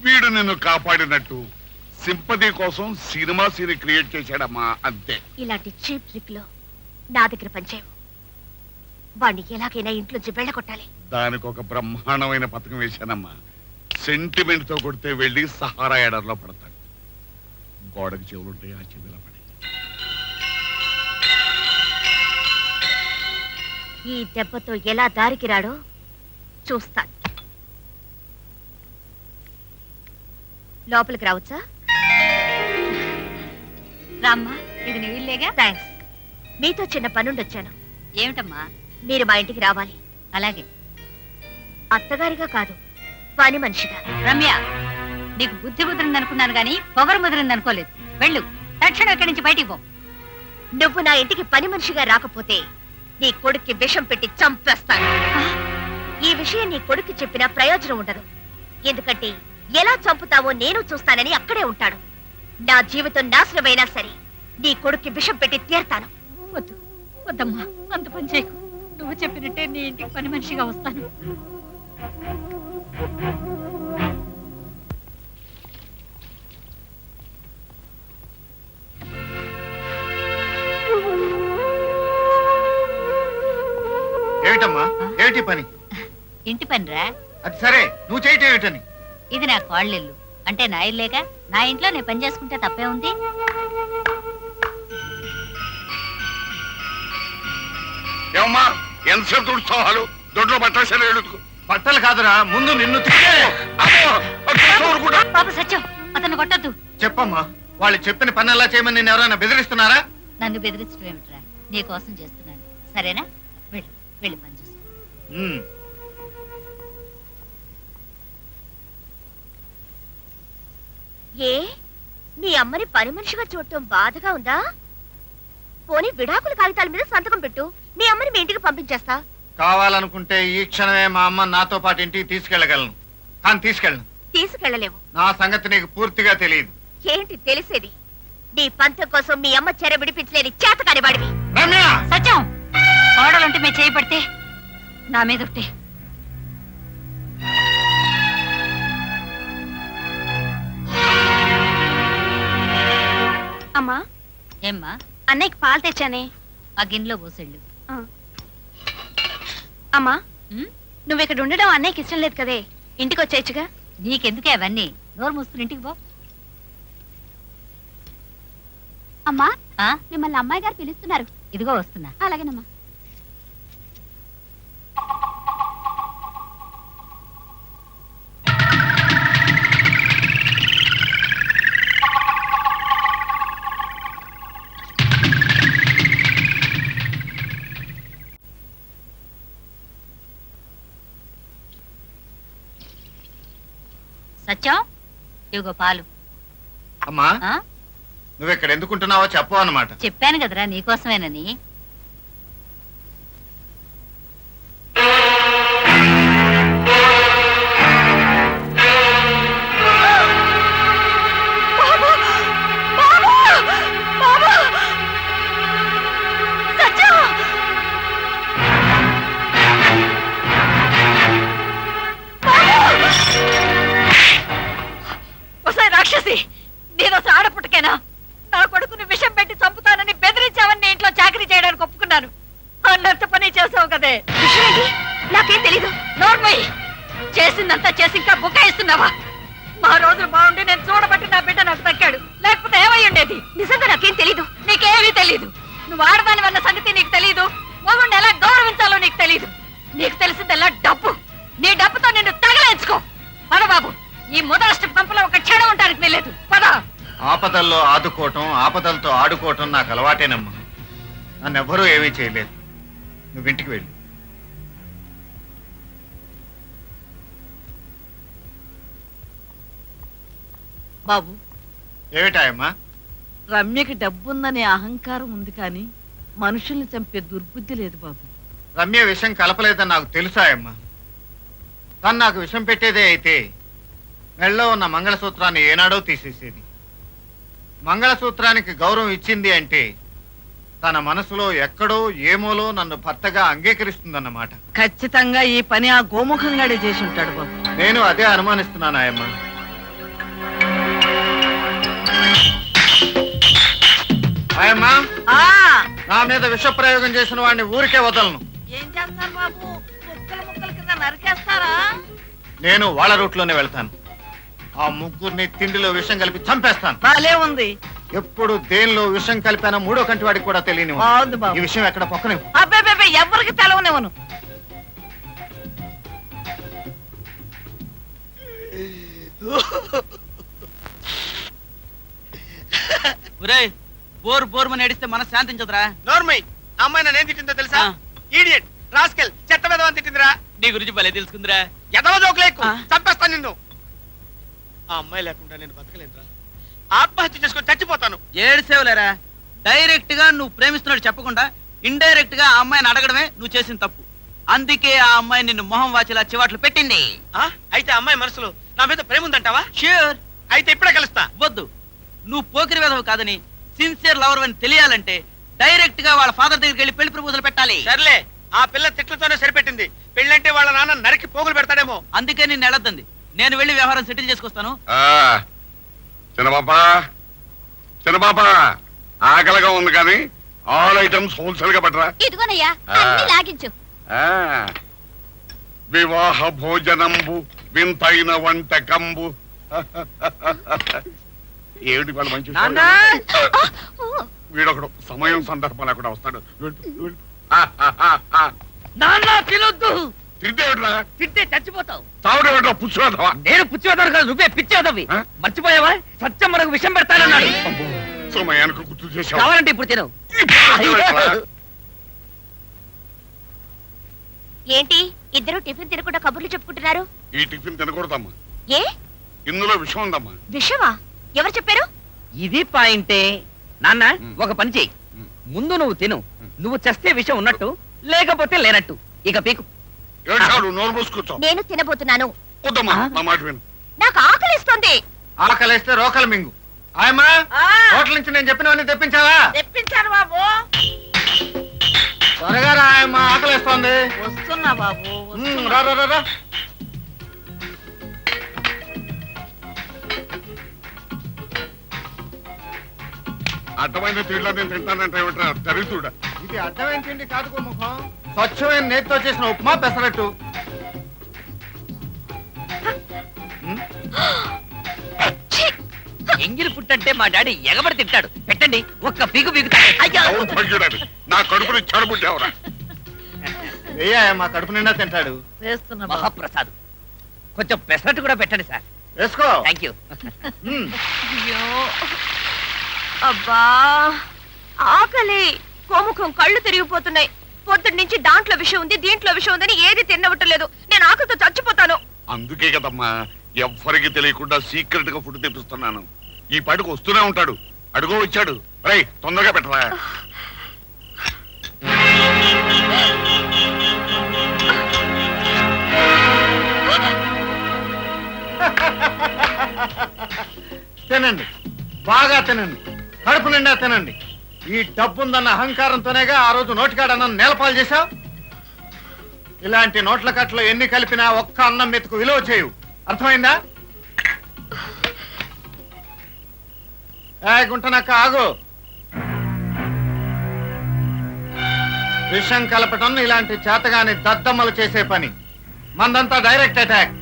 వీడు నిన్ను కాపాడినట్టు సింపతి కోసం సినిమా సీన్ క్రియేట్ చేశాడమ్మా, అంతే. ఇలాంటి చీప్ ట్రిక్ లో నా దగ్గర పనిచేయవు. వాణ్ణి ఎలాగైనా ఇంట్లోంచి వెళ్ళగొట్టాలి. దానికి ఒక బ్రహ్మాండమైన పథకం వేశానమ్మా. సెంటిమెంట్ తో కొడితే వెళ్ళి సహారా ఎడర్లో పడతాడు. గోడకి చెవులుంటాయి, ఆ చెవిలా పడి. ఈ దెబ్బతో ఎలా దారికి రాడో చూస్తాను. లోపలికి రావచ్చా? రామ్మా, ఇది నీ ఇల్లేగా? థ్యాంక్స్. మీతో చిన్న పనుండొచ్చాను. ఏమిటమ్మా? మీరు మా ఇంటికి రావాలి. అలాగే. అత్తగారిగా కాదు, పని మనిషిగా. రమ్య, నీకు బుద్ధి ముదిరిందనుకున్నాను గాని పొగరు ముదిరిందనుకోలేదు. వెళ్ళు, తక్షణం ఇక్కడి నుంచి బయటికి పో. నువ్వు నా ఇంటికి పని మనిషిగా రాకపోతే నీ కొడుక్కి విషం పెట్టి చంపేస్తాను. ఈ విషయం నీ కొడుక్కి చెప్పినా ప్రయోజనం ఉండదు. ఎందుకంటే ఎలా చంపుతావో నేను చూస్తానని అక్కడే ఉంటాడు. నా జీవితం నాశనమైనా సరే నీ కొడుక్కి విషం పెట్టి తీర్తాను. వద్దు, వద్దమ్మా, అంత పని చేయకు. నువ్వు చెప్పినట్టే నీ ఇంటికి పని మనిషిగా వస్తాను. ఏమిటమ్మా, ఏమిటి పని? ఇంటి పనిరా. అది సరే, నువ్వు చేయటం ఏమిటని? ఇది నా కోళ్ళిల్లు, అంటే నా ఇల్లేగా. నా ఇంట్లో నేను పని చేసుకుంటే తప్పే ఉంది. ఏమమ్మా, ఎంతసేపు తుడుస్తావు? దొడ్లో బట్టలు బట్టలు కాదురా, ముందు నిన్ను పాప సత్యం, అతను కొట్టద్దు. చెప్పమ్మా, వాళ్ళు చెప్పిన పని ఎలా చేయమని నేను ఎవరైనా బెదిరిస్తున్నారా? నన్ను బెదిరించడం ఏమిట్రా? నీ కోసం చేస్తున్నాను, సరేనా? వెళ్ళి వెళ్ళి పని చూసుకో. ఏ మీ అమ్మని పని మనిషిగా చూడటం బాధగా ఉందా? పోనీ విడాకుల కాగితాల మీద సంతకం పెట్టు, మీ అమ్మని మీ ఇంటికి పంపించేస్తా. కావాలనుకుంటే ఈ క్షణమే మా అమ్మ నాతో పాటు ఇంటికి తీసుకెళ్ళగలను, కానీ తీసుకెళ్ళను. తీసుకెళ్ళలేవు. నా సంగతి నీకు పూర్తిగా తెలియదు. ఏంటి తెలిసేది? నీ పంతం కోసం మీ అమ్మ చెర విడిపించలేని చేతకాని వాడివి. సత్యం, ఓడలుంటే మేము చేయబడితే నా మీద ఒకటే. అమ్మా. ఏమ్మా? అన్నయ్యకి పాలు తెచ్చానే, ఆ గిన్నెలో పోసెళ్ళు. అమ్మా, నువ్వు ఇక్కడ ఉండడం అన్నయ్యకి ఇష్టం లేదు కదే, ఇంటికి వచ్చేయచ్చుగా. నీకెందుకే అవన్నీ? నోరు మూసుకుని ఇంటికి పో. అమ్మా, మిమ్మల్ని అమ్మాయి గారు పిలుస్తున్నారు. ఇదిగో వస్తున్నా. అలాగేనమ్మా. సత్యం, ఇదిగో పాలు. అమ్మా, నువ్వు ఇక్కడ ఎందుకుంటున్నావో చెప్పు అన్నమాట. చెప్పాను కదరా నీకోసమేనని. నోర్మై చేసిందంతా చేసి ఇంకా బుకాయిస్తున్నావా? మా రోజులు బాగుండి నేను చూడబట్టి నా బిడ్డ నాకు దక్కాడు, లేకపోతే ఏమై ఉండేది? నిజంగా నాకేం తెలీదు. నీకేమీ తెలీదు. నువ్వు ఆడదాని వల్ల సంగతి నీకు తెలీదు. మొగుడిని ఎలా గౌరవించాలో నీకు తెలీదు. నీకు తెలిసిందల్లా డబ్బు. నీ డబ్బుతో నిన్ను తగలేంచుకో. పద బాబు, ఈ మొదలష్ట పంపలో ఒక క్షణం ఉండడానికి వెళ్ళలేదు. పద. ఆపదల్లో ఆదుకోవటం, ఆపదలతో ఆడుకోవటం నాకు అలవాటేనమ్మా. నన్నెవ్వరూ ఏమీ చేయలేదు. నువ్వు ఇంటికి వెళ్ళి. బాబు, ఏమిటాయమ్మా? రమ్యకి డబ్బుందనే అహంకారం ఉంది కానీ మనుషుల్ని చంపే దుర్బుద్ధి లేదు బాబు. రమ్య విషం కలపలేదని నాకు తెలుసాయమ్మా. తను నాకు విషం పెట్టేదే అయితే మెళ్ళో ఉన్న మంగళసూత్రాన్ని ఏనాడో తీసేసేది. మంగళసూత్రానికి గౌరవం ఇచ్చింది అంటే తన మనసులో ఎక్కడో ఏమోలో నన్ను భర్తగా అంగీకరిస్తుందన్నమాట. ఖచ్చితంగా ఈ పని ఆ గోముఖంగాడే చేసి ఉంటాడు బాబు. నేను అదే అనుమానిస్తున్నాను ఆయమ్మ. ఆయమ్మా, నా మీద విష ప్రయోగం చేసిన వాడిని ఊరికే వదలను. ఏం చేస్తారు బాబు? ముక్కల ముక్కల కింద నరికేస్తారా? నేను వాళ్ళ రూట్లోనే వెళ్తాను. ఆ ముగ్గురిని తిండిలో విషం కలిపి చంపేస్తాను. బాలే ఉంది. ఎప్పుడు దేనిలో విషం కలిపానో మూడో కంటి వాడికి కూడా తెలియని బాగుంది బాబు. ఈ విషయం ఎక్కడ పక్కనే. అబ్బాయి ఎవరికి తెలవనివ్వను. ఒరేయ్, బోర్ బోర్మని ఏడిస్తే మనసు శాంతించదురా. నోర్మై, అమ్మాయి నన్ను ఏం తిట్టిందో తెలుసా? ఈడియట్, రాస్కెల్, చెత్త వెధవని తిట్టిందిరా. నీ గురించి భలే తెలుసుకుందిరా. ఎదవ జోకులేకు, చంపేస్తాను నిన్ను. ఆ అమ్మాయి లేకుండా నేను బతకలేనురా. ఆత్మహత్య చేసుకొని చచ్చిపోతాను. ఏడిసేవలేరా. డైరెక్ట్ గా నువ్వు ప్రేమిస్తున్నాడు చెప్పకుండా ఇండైరెక్ట్ గా ఆ అమ్మాయిని అడగడమే నువ్వు చేసిన తప్పు. అందుకే ఆ అమ్మాయి నిన్ను మొహం వాచేలా చివాట్లు పెట్టింది. అయితే అమ్మాయి మనసులో నా మీద ప్రేమ ఉందంటావా? ష్యూర్. అయితే ఇప్పుడే కలుస్తా. వద్దు, నువ్వు పోకిరి వెధవు కాదని సిన్సియర్ లవర్ అని తెలియాలంటే డైరెక్ట్ గా వాళ్ళ ఫాదర్ దగ్గరికి వెళ్ళి పెళ్లి ప్రపోజల్ పెట్టాలి. సర్లే, ఆ పిల్ల తిట్లతోనే సరిపెట్టింది. పెళ్ళంటే వాళ్ళ నాన్న నరికి పోగులు పెడతాడేమో. అందుకే నిన్ను ఎడద్దంది. నేను వెళ్ళి వ్యవహారం సెటిల్ చేసుకొస్తాను. చిన్నబాబా ఆకలిగా ఉంది కానీ ఆల్ ఐటమ్స్ హోల్సేల్ గా పట్టరా. ఇదిగోనయ్యా, అన్ని లాగించు. వివాహ భోజనంబు వింతైన వంటకంబు. ఏమిటి వాళ్ళు మంచి వీడొకడు సమయం సందర్భాలు అక్కడ వస్తాడు. తినొద్దు. తిట్టే చచ్చిపోతావు. తావుడేమిట్రా పుచ్చువేదవా? నేను పుచ్చివేదాను కాదు, నువ్వే పిచ్చేదవి. మర్చిపోయావా? సత్యం మనకు విషయం పెడతానన్నాడు. సమయానికి గుర్తు చేశావు. కావాలంటే ఇప్పుడు తినవు. ఏంటి ఇద్దరు టిఫిన్ తినకుండా కబుర్లు చెప్పుకుంటున్నారు? ఈ టిఫిన్ తినకూడదమ్మా. ఏ? ఇందులో విషం ఉందమ్మా. విషమా? ఎవరు చెప్పారు? ఇది పాయింటే. నాన్న, ఒక పని చెయ్యి. ముందు నువ్వు తిను. నువ్వు చస్తే విషయం ఉన్నట్టు, లేకపోతే లేనట్టు. ఇక పీకు. నోరు మూసుకూర్చో. నేను తినబోతున్నాను. వద్దమ్మా, నా మాట విను. నాకు ఆకలిస్తుంది. ఆకలిస్తే రోకలు మింగు. ఆయమ్మా, హోటల్ నుంచి నేను చెప్పినవన్నీ తెప్పించావా? తెప్పించాను బాబు. త్వరగా రా ఆయమ్మా, ఆకలిస్తోంది. వస్తున్నా బాబు. రా రా రా రా. అడ్డమైన తిండిలో నేను తింటానంటే ఏమిట్రా దరిద్రుడా. ఇది అడ్డమైన తిండి కాదు ముఖం. స్వచ్ఛమైన నేతితో చేసిన ఉప్మా పెసరట్టు. ఎంగిలి పుట్టంటే మా డాడీ ఎగబడి తింటాడు. పెట్టండి, ఒక్క పీకు పీకుతాడు. నా కడుపుని చెడబుట్టావురా. మా కడుపు నిండా తింటాడు. మహాప్రసాద్, కొంచెం పెసరట్టు కూడా పెట్టండి సార్. వేసుకో. Thank you. అయ్యో, అబ్బా ఆకలి. కోముఖం కళ్ళు తిరిగిపోతున్నాయి. పొద్దున్న నుంచి దాంట్లో విషయం ఉంది, దీంట్లో విషయం ఉందని ఏది తినవట్లేదు. నేను ఆకలితో చచ్చిపోతాను. అందుకే కదమ్మా ఎవ్వరికి తెలియకుండా సీక్రెట్ గా ఫుడ్ తెప్పిస్తున్నాను. ఈ పాటికి వస్తూనే ఉంటాడు. అడుగో వచ్చాడు. రై తొందరగా పెట్టరా. తినండి, బాగా తినండి, కడుపు నిండా తినండి. ఈ డబ్బుందన్న అహంకారంతోనేగా ఆ రోజు నోటికాడన్నం నేలపాలు చేశావు. ఇలాంటి నోట్ల కట్టలో ఎన్ని కలిపినా ఒక్క అన్నం మెతుకు విలువ చేయు. అర్థమైందా? గుంటనక్క ఆగు. విషం కలపటం ఇలాంటి చేతగాని దద్దమ్మలు చేసే పని. మందంతా డైరెక్ట్ అటాక్.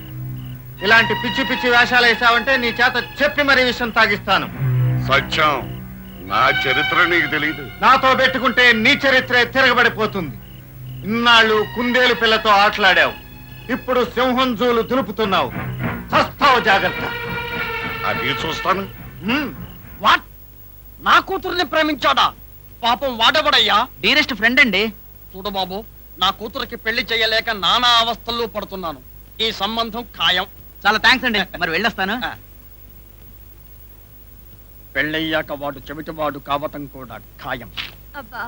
ఇలాంటి పిచ్చి పిచ్చి వేషాలు వేసావంటే నీ చేత చెప్పి మరీ విషయం తాగిస్తాను. సత్యం, నా చరిత్ర నీకు తెలియదు. నాతో పెట్టుకుంటే నీ చరిత్రే తిరగబడిపోతుంది. ఇన్నాళ్ళు కుందేలు పిల్లతో ఆటలాడావు, ఇప్పుడు సింహం జూలు దులుపుతున్నావు. చస్తావు, జాగ్రత్త. అది చూస్తాను. వాట్? నా కూతుర్ని ప్రేమించాడా? పాపం వాడబడయ్యా. డీరెస్ట్ ఫ్రెండ్ అండి. చూడు బాబు, నా కూతురికి పెళ్లి చేయలేక నానా అవస్థల్లో పడుతున్నాను. ఈ సంబంధం ఖాయం. చాలా థ్యాంక్స్ అండి. మరి వెళ్ళొస్తాను. పెళ్ళయ్యాక వాడు చెవిటివాడు కావటం కూడా ఖాయం. అబ్బా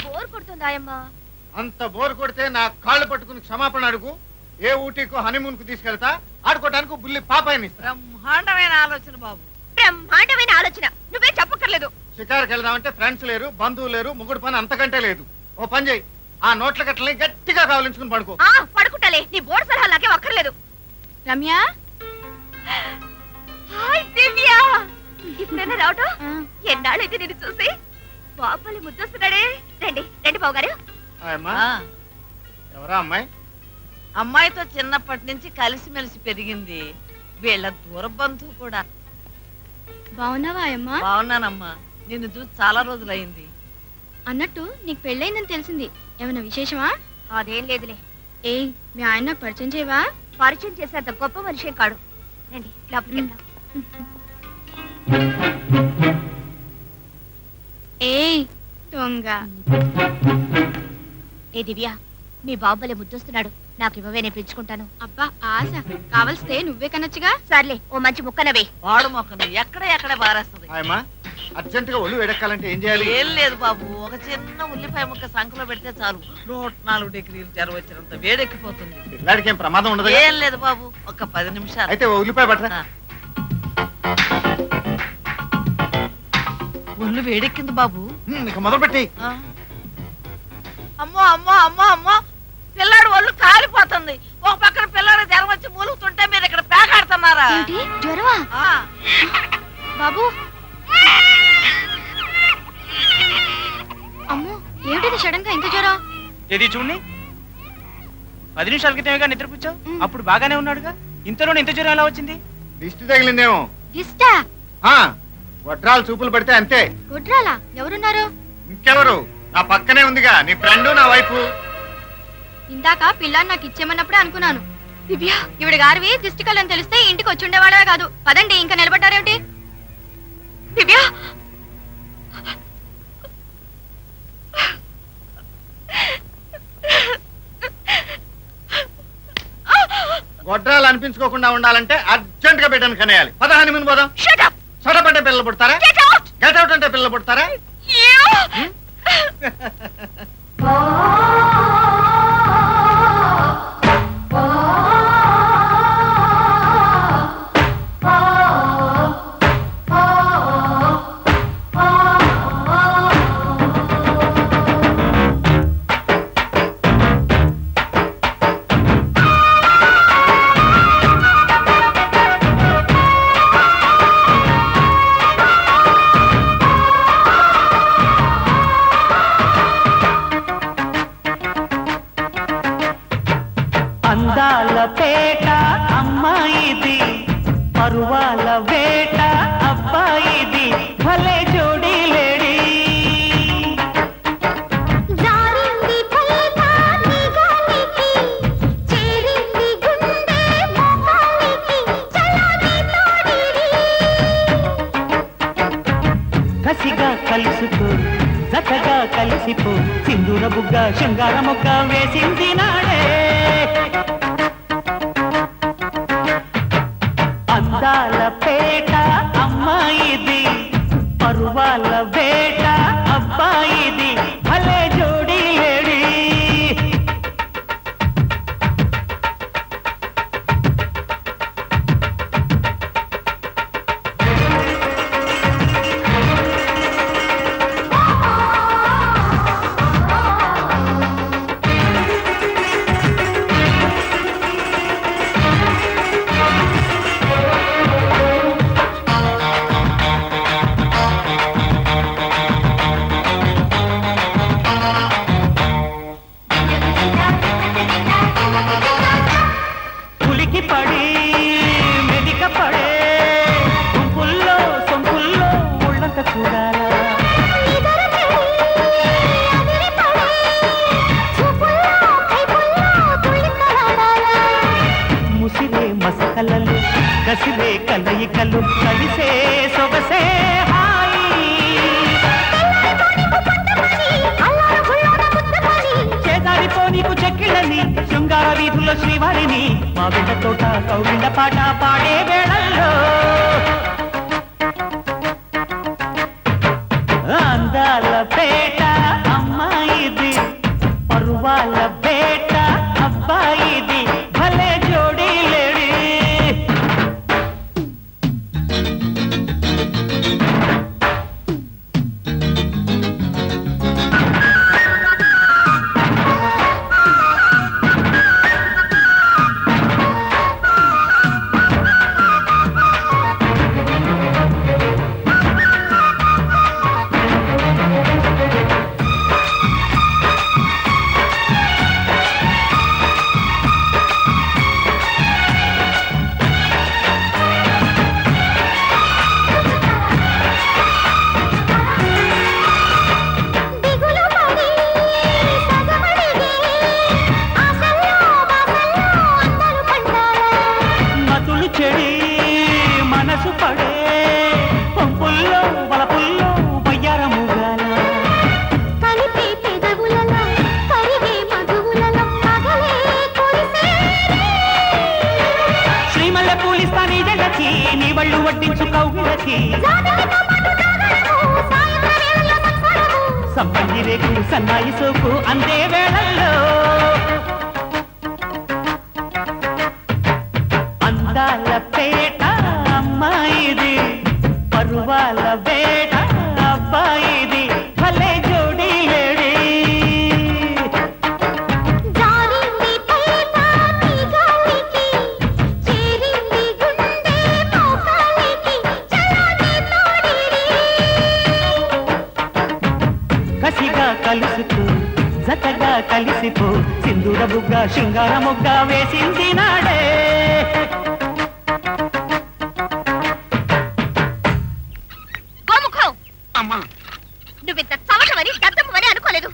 బోర్ కొడుతుంది ఆయమ్మ. అంత బోరు కొడితే నా కాళ్ళు పట్టుకుని క్షమాపణ అడుగు. ఏ ఊటీకు హనీమూన్ కు తీసుకెళ్తా, ఆడుకోవడానికి బుల్లి పాపాయిని. బ్రహ్మాండమైన ఆలోచన బాబు. బ్రహ్మాండమైన ఆలోచన. నువ్వే చెప్పక్కర్లేదు. షికారుకి వెళ్దామంటే ఫ్రెండ్స్ లేరు, బంధువులు లేరు, ముగ్గుడు పని అంతకంటే లేదు. ఓ పని చేయి, ఆ నోట్ల కట్టలని గట్టిగా కావలించుకుని పడుకో. పడుకుంటాలే, నీ బోర్డు సలహా నాకే అక్కర్లేదు. రమ్య, హాయ్ దివ్య. ఇప్పుడైనా రావటం? ఎన్నాళ్ళైతే నేను చూసి. బాబాలి ముద్దొస్తున్నాడే. రండి రండి బాబు గారు. ఎవరా అమ్మాయి? అమ్మాయితో చిన్నప్పటి నుంచి కలిసిమెలిసి పెరిగింది. వీళ్ళ దూర బంధువు కూడా. బాగున్నావా అమ్మా? బాగున్నానమ్మా. నిన్ను చూసి చాలా రోజులైంది. అన్నట్టు నీకు పెళ్ళైందని తెలిసింది. ఏమైనా విశేషమా? అదేం లేదులే. ఏ మీ ఆయన నాకు పరిచయం చేయవా? పరిచయం చేసేంత గొప్ప మనిషి కాడు. రండి లోపలికి వెళ్దాం. ఏ దొంగ. ఏ దివ్య, మీ బాబులే ముద్దొస్తున్నాడు. నాకు ఇవ్వవే, నేను పెంచుకుంటాను. అబ్బా ఆశ, కావలిస్తే నువ్వే కనొచ్చుగా. సర్లే, ఓ మంచి ముక్కనవే. వాడు మొక్కను ఎక్కడ బారేస్తుంది. అర్జెంట్ గా ఒళ్ళు వేడెక్కాలంటే ఏం చేయాలి? ఏం లేదు బాబు, ఒక చిన్న ఉల్లిపాయ ముక్క సంకలో పెడితే చాలు. 104 డిగ్రీలు జ్వరం వచ్చినంత వేడెక్కిపోతుంది. పిల్లాడికి ఏం ప్రమాదం ఉండదు? ఏం లేదు బాబు, ఒక 10 నిమిషాలు. అయితే ఉల్లిపాయ పట్టరా. ఒళ్ళు వేడెక్కింది బాబు. మొదలు పెట్టి. అమ్మో అమ్మో అమ్మో అమ్మో, పిల్లాడు ఒళ్ళు కాలిపోతుంది. ఒక పక్కన పిల్లాడు జ్వరం వచ్చి మూలుగుతుంటే మీరు ఇక్కడ పేకాడుతున్నారా? జ్వరమా బాబు? అమ్మో, ఏమిటిది సడన్ గా ఇంత జ్వరం? ఏది చూడండి, 10 నిమిషాల క్రితమేగా నిద్రపుచ్చావు. అప్పుడు బాగానే ఉన్నాడుగా. ఇంతలోనే ఇంత జ్వరం ఎలా వచ్చింది? దిష్టి తగిలిందేమో. దిష్టా? వడ్రాలు చూపులు పడితే అంతే. గుడ్రాలా? ఎవరున్నారు? ఇంకెవరు, నా పక్కనే ఉందిగా నీ ఫ్రెండ్, నా వైపు. ఇందాక పిల్లాన్ని నాకు ఇచ్చేమన్నప్పుడే అనుకున్నాను. దివ్య, ఇవిడ గారివి దిష్టి కళ్ళని తెలిస్తే ఇంటికి వచ్చి ఉండేవాడే కాదు. పదండి, ఇంకా నిలబడ్డారేమిటి? దివ్య, గొడ్రాలు అనిపించుకోకుండా ఉండాలంటే అర్జెంట్ గా బిడ్డను కనేయాలి. 15 మంది పోదాం. షటప్ అంటే పిల్లలు పుడతారా? గెట్ అవుట్ అంటే పిల్లలు పుడతారా? అందాల పేట అమ్మాయిది, పరువాల వేట అబ్బాయిది, భలే జోడీ లేడీ. కసిగా కలుసుకో, జతగా కలిసిపో, సింధూర బుగ్గ శృంగార మొగ్గ వేసింది నాడే. అందాల పేట అమ్మాయిది, పరువాల వేట అబ్బాయిది, భలే జోడీ లేడీ. కసిరే కలయికలు కలిసే సొగసే హాయి చేదారిపో నీకు చెక్కిళ్ళని శృంగార వీధుల్లో శ్రీవారిని మా బిడ్డ తోట కౌగిళ్ళ పాట పాడే వేళల్లో అందాల పేట అమ్మాయిది పరువాల పేట అబ్బాయిది భలే జోడీ లేడి మతులు చెడి మనసు పడే పంపుల్లో వలపుల్లో వయ్యారముగాల శ్రీమల్ల పూలిస్తా నీ జగతి నీ వళ్ళు వడ్డించు కౌగిలకి సంపంగి రేకులు సన్నాయి సోకు అందే వేళల్లో అందాల పేట అమ్మాయిది పరువాల వేట అబ్బాయిది భలే జోడీ లేడి కసిగా కలుసుకో జతగా కలిసిపో సింధూర బుగ్గ శృంగార మొగ్గ వేసింది నాడే గోముఖం నువ్వింత చవటమని దద్దమ్మని అనుకోలేదు.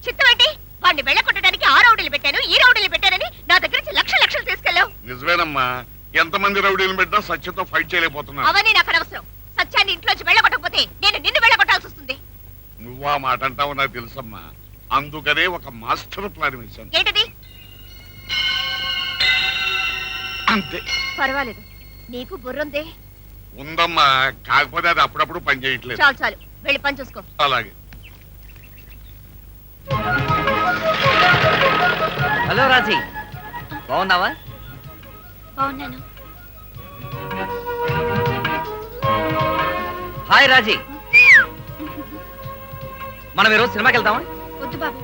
చిత్తమేంటి? వాడిని వెళ్ళగొట్టడానికి ఆ రౌడీలు పెట్టాను ఈ రౌడీలు పెట్టానని నా దగ్గర నుంచి లక్షలు తీసుకెళ్ళావు. నిజమేనమ్మా, ఎంతమంది రౌడీలు పెట్టినా సత్యంతో ఫైట్ చేయలేకపోతున్నా. అవన్నీ నాకు అనవసరం. సత్యాన్ని ఇంట్లోంచి వెళ్ళగొట్టకపోతే నేను నిన్ను వెళ్ళగొట్టాల్సి వస్తుంది. నువ్వు ఆ మాట అంటావు నాకు తెలుసమ్మా, అందుకనే ఒక మాస్టర్ ప్లాన్ వేశాను. ఏంటది? అంతే. పర్వాలేదు, నీకు బుర్రుందే. ఉందమ్మా, కాకపోతే అది అప్పుడప్పుడు పని చేయట్లేదు. చాలు చాలు, వెళ్ళి పని చూసుకో. అలాగే. హలో రాజీ, బాగున్నావా? బాగున్నాను. హాయ్ రాజీ, మనం ఈరోజు సినిమాకి వెళ్తామా? వద్దు బాబు,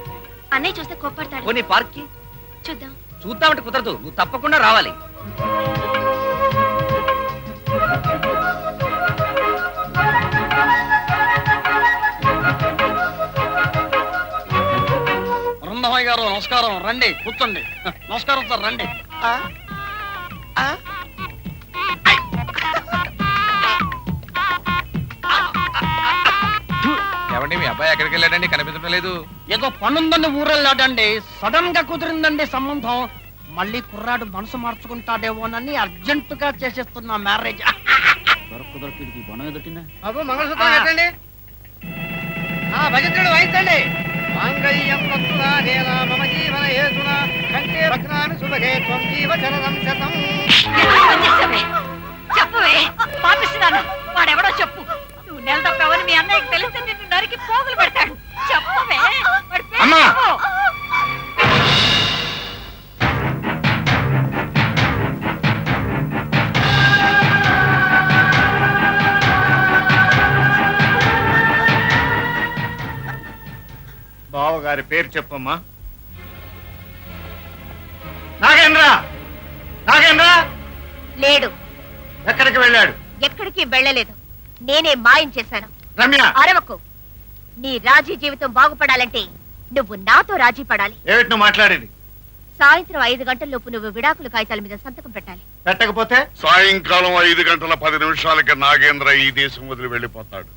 అన్నయ్య చూస్తే కోప్పడతాడు. ఓ నీ పార్క్ కి చూద్దాం. చూద్దామంటే కుదరదు, నువ్వు తప్పకుండా రావాలి. బృందమయ్య గారు నమస్కారం, రండి కూర్చోండి. నమస్కారం సార్, రండి. ఏమండి మీ అబ్బాయి ఎక్కడికి వెళ్ళాడండి, కనిపించడం లేదు? ఏదో పనుందండి ఊరెళ్ళాడండి, సడన్ గా కుదిరిందండి సంబంధం. మళ్ళీ కుర్రాడు మనసు మార్చుకుంటాడేమోనని అర్జెంటుగా చేసేస్తున్నా మ్యారేజ్. దొరికి బొనం ఎదుటిందా? బాబు మంగళసూత్రం పెట్టండి. భజంత్రుడు వాయించండి. మాంగళ్యం తంతునా నేనా మమ జీవన హేతునా కంటే భగ్నామి సుభగే త్వం జీవ చరణం శతం. చెప్పవే, పాపిస్తున్నాను. వాడెవడో చెప్పు. నువ్వు నెల తప్పవని మీ అన్నయ్యకి తెలిస్తే నిన్ను నరికి పోగులు పెడతాడు. చెప్పవే, వాడి పేరు చెప్పు. బావగారి పేరు చెప్పమ్మా. నాగేంద్ర, నాగేంద్ర లేడు. ఎక్కడికి వెళ్ళాడు? ఎక్కడికి వెళ్ళలేదు, నేనే మాయం చేశాను. రమ్య, అరవకు. నీ రాజీ జీవితం బాగుపడాలంటే నువ్వు నాతో రాజీ పడాలి. ఏమిటి నువ్వు మాట్లాడేది? సాయంత్రం 5 గంటల్లోపు నువ్వు విడాకుల కాగితాల మీద సంతకం పెట్టాలి. పెట్టకపోతే సాయంకాలం 5:10 నాగేంద్ర ఈ దేశం వదిలి వెళ్ళిపోతాడు.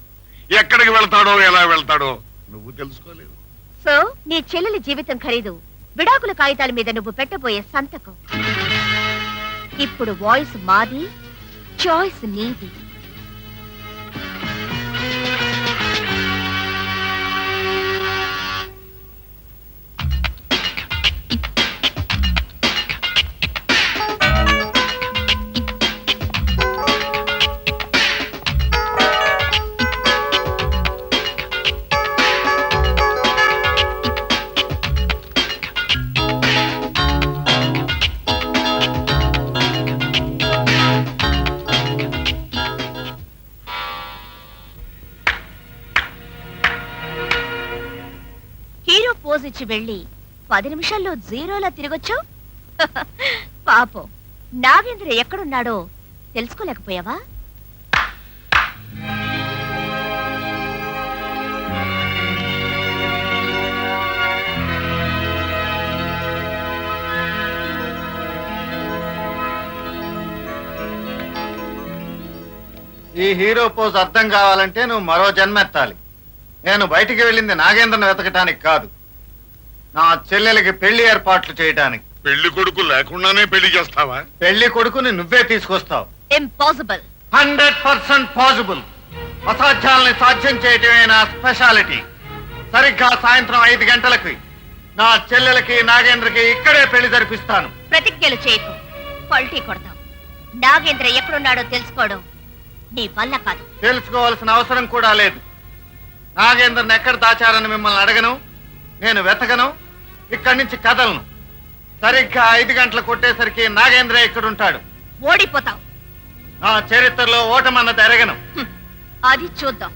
ఎక్కడికి వెళ్తాడో ఎలా వెళ్తాడో నువ్వు తెలుసుకోలేదు. సో నీ చెల్లెలి జీవితం ఖరీదు విడాకుల కాగితాల మీద నువ్వు పెట్టబోయే సంతకం. ఇప్పుడు వాయిస్ మాది, చాయిస్ నీది. హీరో పోజ్ ఇచ్చి వెళ్ళి 10 నిమిషాల్లో జీరోలా తిరగొచ్చు. పాపం నాగేంద్ర ఎక్కడున్నాడో తెలుసుకోలేకపోయావా? ఈ హీరో పోజ్ అర్థం కావాలంటే నువ్వు మరో జన్మెత్తాలి. నేను బయటికి వెళ్ళింది నాగేంద్రను వెతకటానికి కాదు, నా చెల్లెలకి పెళ్లి ఏర్పాట్లు చేయటానికి. పెళ్లి కొడుకు లేకుండానే పెళ్లి చేస్తావా? పెళ్లి కొడుకుని నువ్వే తీసుకొస్తావు. ఇంపాసిబుల్. 100% పాసిబుల్. అసాధ్యాలని సాధ్యం చేయటమే నా స్పెషాలిటీ. సరిగ్గా సాయంత్రం 5 గంటలకి నా చెల్లెలకి నాగేంద్రకి ఇక్కడే పెళ్లి జరిపిస్తాను. ప్రతిజ్ఞలు చేయకు, పల్టీ కొడతాం. నాగేంద్ర ఎక్కడున్నాడో తెలుసుకోవడం నీ వల్ల కాదు. తెలుసుకోవాల్సిన అవసరం కూడా లేదు. నాగేంద్రని ఎక్కడ దాచారని మిమ్మల్ని అడగను, నేను వెతకను, ఇక్కడి నుంచి కదలను. సరిగ్గా 5 గంటలు కొట్టేసరికి నాగేంద్ర ఇక్కడుంటాడు. ఓడిపోతావు. నా చరిత్రలో ఓటమన్నది ఎరగను. అది చూద్దాం.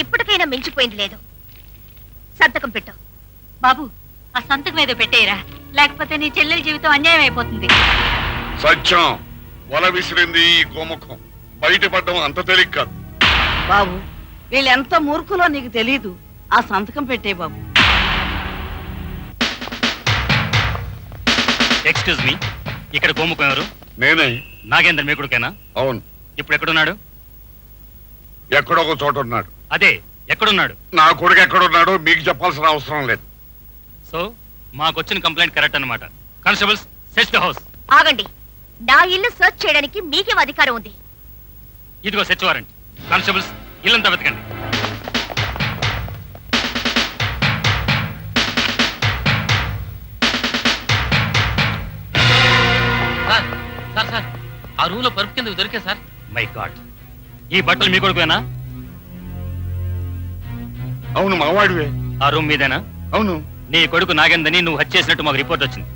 ఇప్పటికైనా మించిపోయింది లేదు. సంతకం పెట్టు. బాబు, ఆ సంతకం ఏదో పెట్టేయరా, లేకపోతే నీ చెల్లెల జీవితం అన్యాయం అయిపోతుంది. సత్యం, వల విసిరింది ఈ గోముఖం. బయటపడ్డం అంత తేలిక కాదు. బాబు, వీళ్ళు ఎంత మూర్ఖులో నీకు తెలీదు. ఆ సంతకం పెట్టే బాబు. ఎక్స్క్యూజ్ మీ, ఇక్కడ గోముఖం ఎవరు? నేనే. నాగేంద్ర మీ కొడుకేనా? అవును. ఇప్పుడు ఎక్కడున్నాడు? ఎక్కడో ఒక చోట ఉన్నాడు. అదే, ఎక్కడున్నాడు? నా కొడుకు ఎక్కడున్నాడో మీకు చెప్పాల్సిన అవసరం లేదు. సో మాకొచ్చిన కంప్లైంట్ కరెక్ట్ అన్నమాట. Constables, search the house. ఆగండి. నా ఇల్లు సర్చ్ చేయడానికి మీకేం అధికారం ఉంది? ఇదిగో సెర్చ్ వారెంట్. కానిస్టేబుల్స్, ఇల్లంతా వెతకండి. సార్, ఆ రూమ్ లో పరుపు కింద దొరికే సార్. మై గాడ్, ఈ బట్టలు మీ కొడుకునా? అవును, మావాడివే. ఆ రూమ్ మీదేనా? అవును. నీ కొడుకు నాగేందని నువ్వు హత్య చేసినట్టు మాకు రిపోర్ట్ వచ్చింది.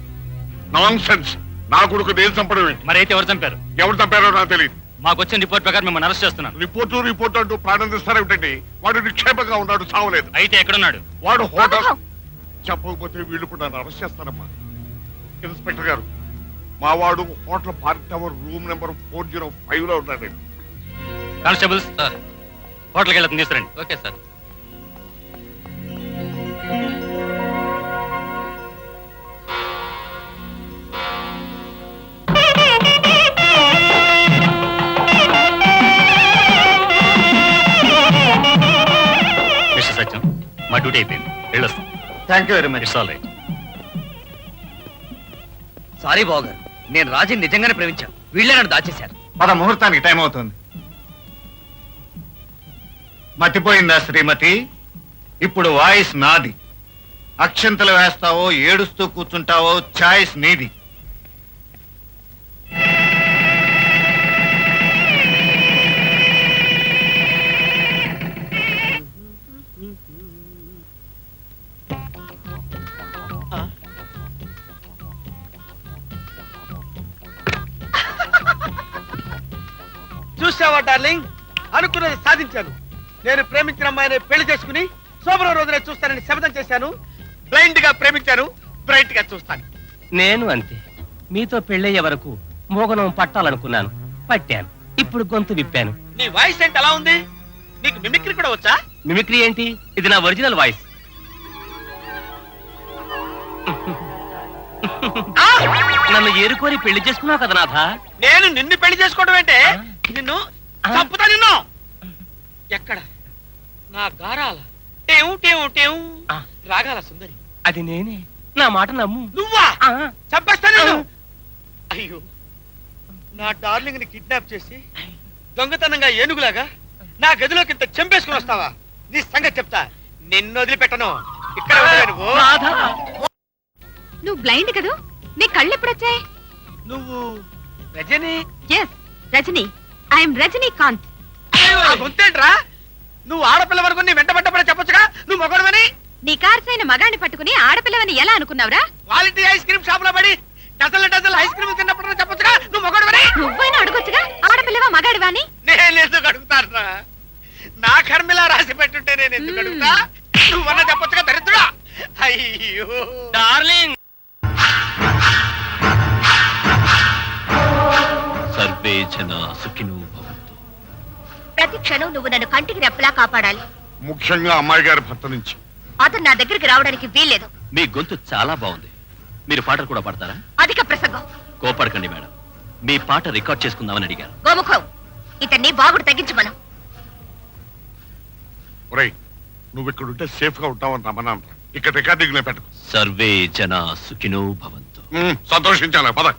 Non sense. నా కొడుకు నేను చంపడం ఏంటి? మరైతే ఎవరు చంపారు? ఎవరు చంపారో నాకు తెలియదు. మాకు వచ్చిన రిపోర్ట్ ప్రకారం మిమ్మల్ని అరెస్ట్ చేస్తున్నాను. రిపోర్టు అంటూ ప్రాణం తీస్తారేమిటండి? వాడు నిక్షేపంగా ఉన్నాడు, చావలేదు. అయితే ఎక్కడున్నాడు? వాడు హోటల్. చెప్పకపోతే వీళ్ళు కూడా నన్ను అరెస్ట్ చేస్తారమ్మా. ఇన్స్పెక్టర్ గారు, మా వాడు hotel park tower room number 405 లో ఉన్నాడు. కానిస్టేబుల్స్, హోటల్కి వెళ్ళి తీసుకురండి. Okay sir. మిస్టర్ సత్యం, మా డ్యూటీ అయిపోయింది, వెళ్ళొస్తాం. Thank you very much. It's all right. Sorry బావగారు, నేను రాజుని నిజంగానే ప్రేమించాను. వీళ్ళే నన్ను దాచేశారు. మన ముహూర్తానికి టైం అవుతుంది. మతిపోయిందా శ్రీమతి? ఇప్పుడు వాయిస్ నాది. అక్షంతలు వేస్తావో ఏడుస్తూ కూర్చుంటావో ఛాయిస్ నీది. చూసావా డార్లింగ్, అనుకున్నది సాధించాను. నేను ప్రేమించిన అమ్మాయిని పెళ్లి చేసుకుని శోభన రోజునే చూస్తానని శపథం చేశాను. బ్లైండ్ గా ప్రేమించాను, బ్రైట్ గా చూస్తాను. నేను అంతే. మీతో పెళ్ళయ్యే వరకు మోగనం పట్టాలనుకున్నాను, పట్టాను. ఇప్పుడు గొంతు విప్పాను. నీ వాయిస్ ఏంటి అలా ఉంది? నీకు మిమిక్రీ కూడా వచ్చా? మిమిక్రీ ఏంటి? ఇది నా ఒరిజినల్ వాయిస్. నన్ను ఏరుకోరి పెళ్లి చేసుకున్నావు కదా నాథ. నేను నిన్ను పెళ్లి చేసుకోవడం ఏంటే? నిన్ను చంపుతా. నిన్ను ఎక్కడ? నా గారాల టేవు టేవు టేవు రాగాల సుందరి. అది నేనే. నా మాట నమ్ము. నువ్వా చంపేస్తాను అయ్యో నా డార్లింగ్ ని కిడ్నాప్ చేసి దొంగతనంగా ఏనుగులాగా నా గదిలోకి ఇంత చంపేసుకుని వస్తావా? నీ సంగతి చెప్తా. నిన్ను వదిలిపెట్టను. ఇక్కడ నువ్వు నువ్వు బ్లైండ్ కదూ, నీ కళ్ళు ఎప్పుడు వచ్చాయి? నువ్వు రజని? ఎస్, రజని. ఐఎమ్ రజనీకాంత్. గొంతేంట్రా? నువ్వు ఆడపిల్ల వరకు నీ వెంట పడ్డప్పుడే చెప్పొచ్చుగా నువ్వు మొగడమని. నీ కార్సైన మగాడిని పట్టుకుని ఆడపిల్లవని ఎలా అనుకున్నావురా? క్వాలిటీ ఐస్ క్రీమ్ షాప్ లో పడి డజన్ల ఐస్ క్రీమ్ తిన్నప్పుడు చెప్పొచ్చుగా నువ్వు మొగడమని. నువ్వైనా అడగొచ్చుగా ఆడపిల్లవా మగాడివా అని. నేను ఎందుకు అడుగుతాను? నా కర్మిలా రాసి పెట్టుంటే నేను ఎందుకు అడుగుతా? నువ్వన్నా చెప్పొచ్చుగా దరిద్రుడా. అయ్యో డార్లింగ్. సర్వే జన సుఖినో భవంతు. ప్రతి క్షణం నువ్వు నన్ను కంటికి రెప్పలా కాపాడాలి. ముఖ్యంగా అమ్మాయి గారి భర్త నుంచి. అతను నా దగ్గరికి రావడానికి వీల్లేదు. మీ గొంతు చాలా బాగుంది. మీరు పాటలు కూడా పాడతారా? అధిక ప్రసంగం. కోపడకండి మేడం, మీ పాట రికార్డ్ చేసుకుందామని అడిగారు. గోముఖం, ఇతన్ని బాగుడు తగ్గించమను. ఒరేయ్, నువ్వు ఇక్కడ ఉంటే సేఫ్ గా ఉంటావని రమ్మన్నాను. ఇక్కడ రికార్డింగ్ పెట్టకు. సర్వే జన సుఖినో భవంతు. సంతోషించాను. పద.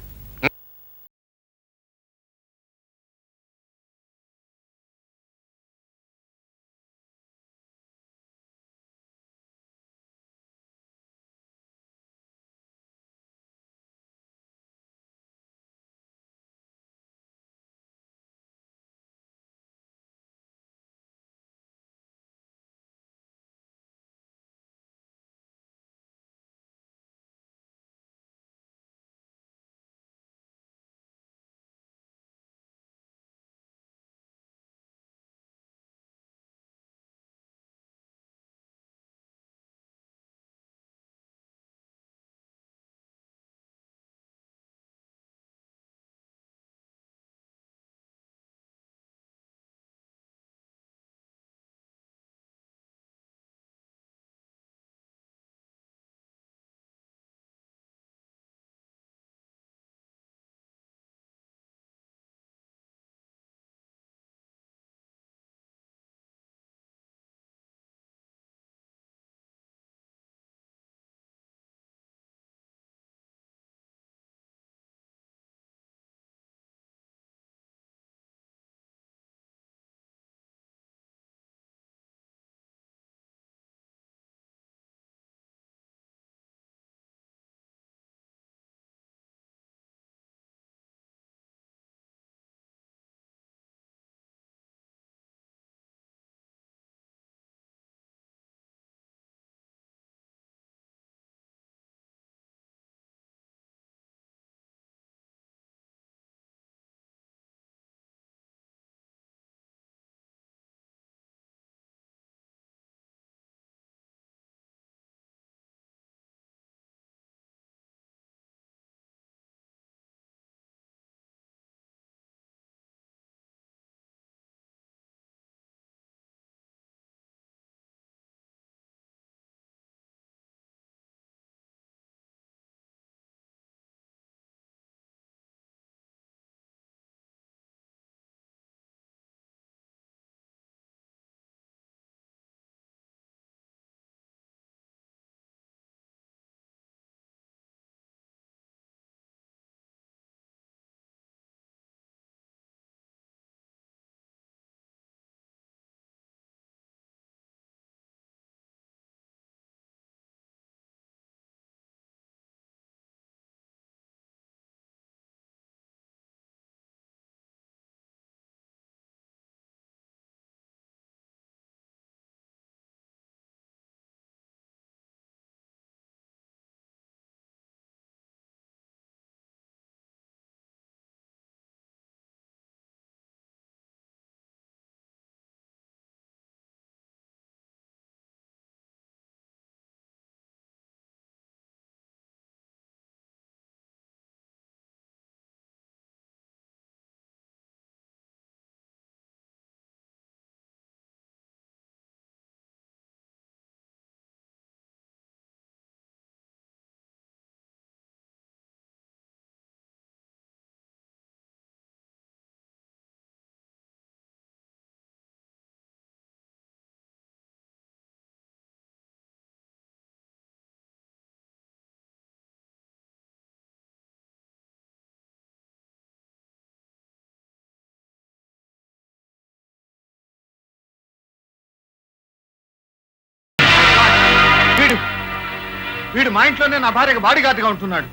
వీడు మా ఇంట్లోనే నా భార్యకు బాడీ గార్డ్గా ఉంటున్నాడు.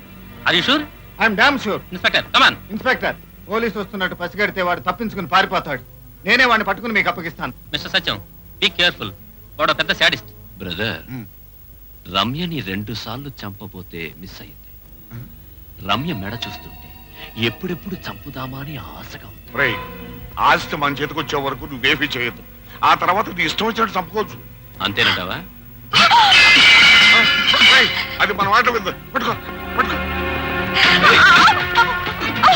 Are you sure? I'm damn sure. Inspector come on. Inspector, police వస్తున్నట్టు పసిగడితే వాడు తప్పించుకుని పారిపోతాడు. నేనే వాడిని పట్టుకుని మీకు అప్పగిస్తాను. Mister Satyam, be careful. వాడు పెద్ద శాడిస్ట్. బ్రదర్, రమ్యని 2 సార్లు చంపబోతే మిస్ అయింది. రమ్య మెడ చూస్తుంటే ఎప్పుడెప్పుడు చంపుదామా అని ఆశగా ఉంది. రేయ్, ఆస్తి మన చేతికి వచ్చే వరకు నువ్వేమీ చేయొద్దు. ఆ తర్వాత నీ ఇష్టం వచ్చినట్టు చంపుకోవచ్చు. అంతేనంటావా? రేయ్, అది మన మాట విందు. పట్టుకో పట్టుకో.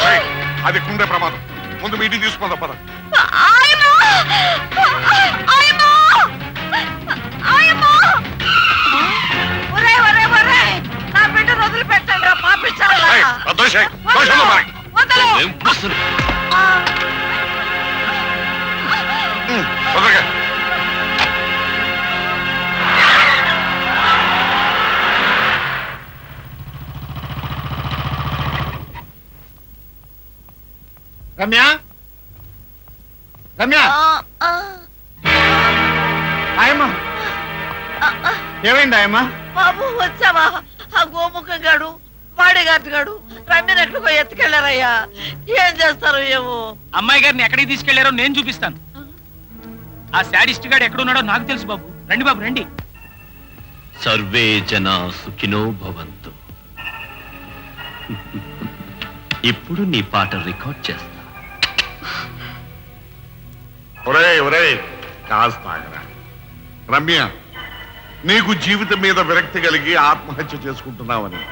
రేయ్, అది కుండే ప్రమాదం. ముందు మీ ఇంటికి తీసుకుందాం పద. నా బిడ్డ వదిలి పెట్టండి రా పాపించాలా. రమ్య, రమ్య, ఆయమ్మ, ఏమైంది ఆయమ్మ? బాబు వచ్చావా? ఆ గోముఖం గాడు వాడే గాడు రమ్యను ఎక్కడికో ఎత్తుకెళ్లారయ్యా. ఏం చేస్తారు ఏమో. అమ్మాయి గారిని ఎక్కడికి తీసుకెళ్లారో నేను చూపిస్తాను. ఆ శాడిస్ట్ గాడు ఎక్కడున్నాడో నాకు తెలుసు బాబు. రండి బాబు రండి. సర్వే జనా సుఖినో భవంతు. ఇప్పుడు నీ పాట రికార్డ్ చేస్తా. కాస్త ఆగరా. రమ్య, నీకు జీవితం మీద విరక్తి కలిగి ఆత్మహత్య చేసుకుంటున్నావని,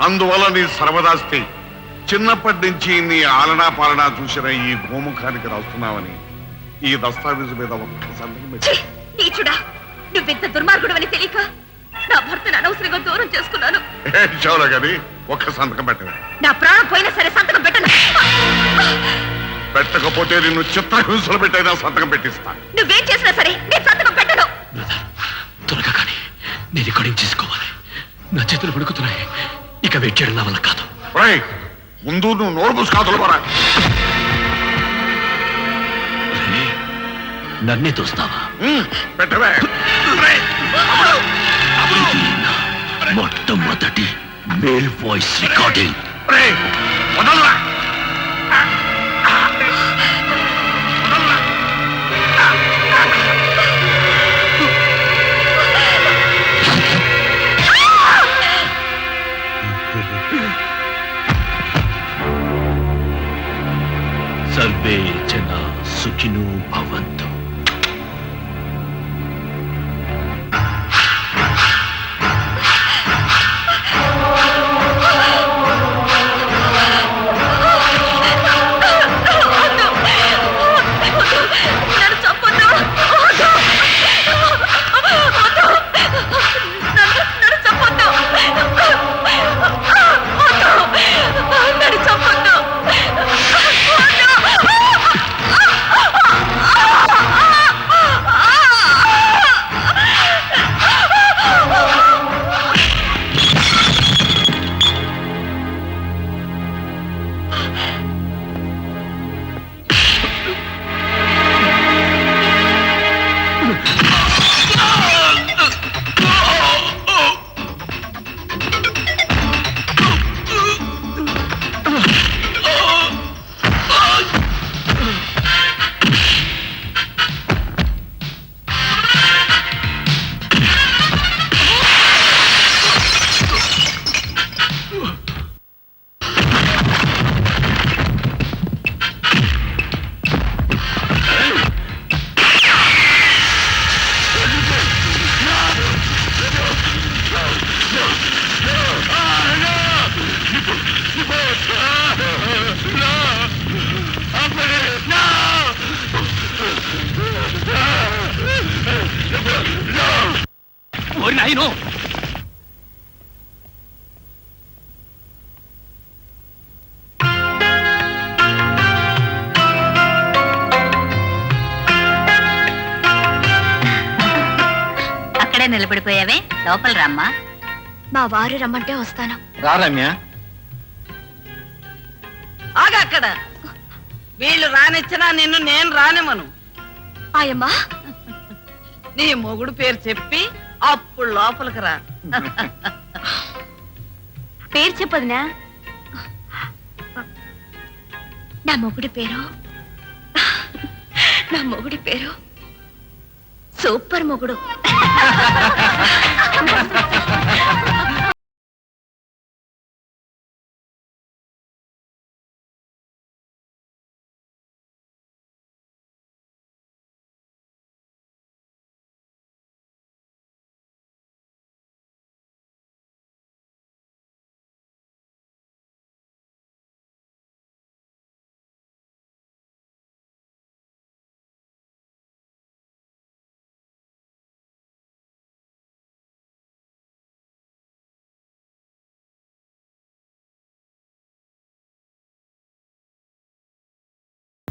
అందువల్ల నీ సర్వదాస్తి చిన్నప్పటి నుంచి నీ ఆలనా పాలనా చూసిన ఈ గోముఖానికి రాస్తున్నావని ఈ దస్తావేజు మీద ఒక సంతకం పెట్టి. నీచుడా, నువ్వెంత దుర్మార్గుడు అని తెలియక నా భర్తను అనవసరంగా దూరం చేసుకున్నాను. చావులా గాని ఒక్క సంతకం పెట్టవే. నా ప్రాణం పోయినా సరే సంతకం పెట్టను. పెట్టకపోతే నిన్ను చిత్రహింసలు పెట్టైనా సంతకం పెట్టిస్తా. నువ్వేం చేసినా సరే నేను సంతకం పెట్టను. త్వరగా కానీ నేను రికార్డింగ్ చేసుకోవాలి. నా చేతులు పడుకుతున్నాయి. ఇక వెయిట్ చేయడం నా వల్ల కాదు. ముందు నువ్వు నోరు మూసుకాదులు పోరా. నన్నే చూస్తావా? పెట్టవే. మొట్టమొదటి మేల్ వాయిస్ రికార్డింగ్. సర్వే జనా సుఖినో భవంతు. నాయనో, అక్కడే నిలబడిపోయావే, లోపల రమ్మా. మా వారు రమ్మంటే వస్తాను. రా రమ్య. ఆగా అక్కడ. వీళ్ళు రానిచ్చినా నిన్ను నేను రానివ్వను. ఆయమ్మా, నీ మొగుడు పేరు చెప్పి అప్పుడు లోపలికి రా. పేరు చెప్పదునా? నా మొగుడి పేరు సూపర్ మొగుడు.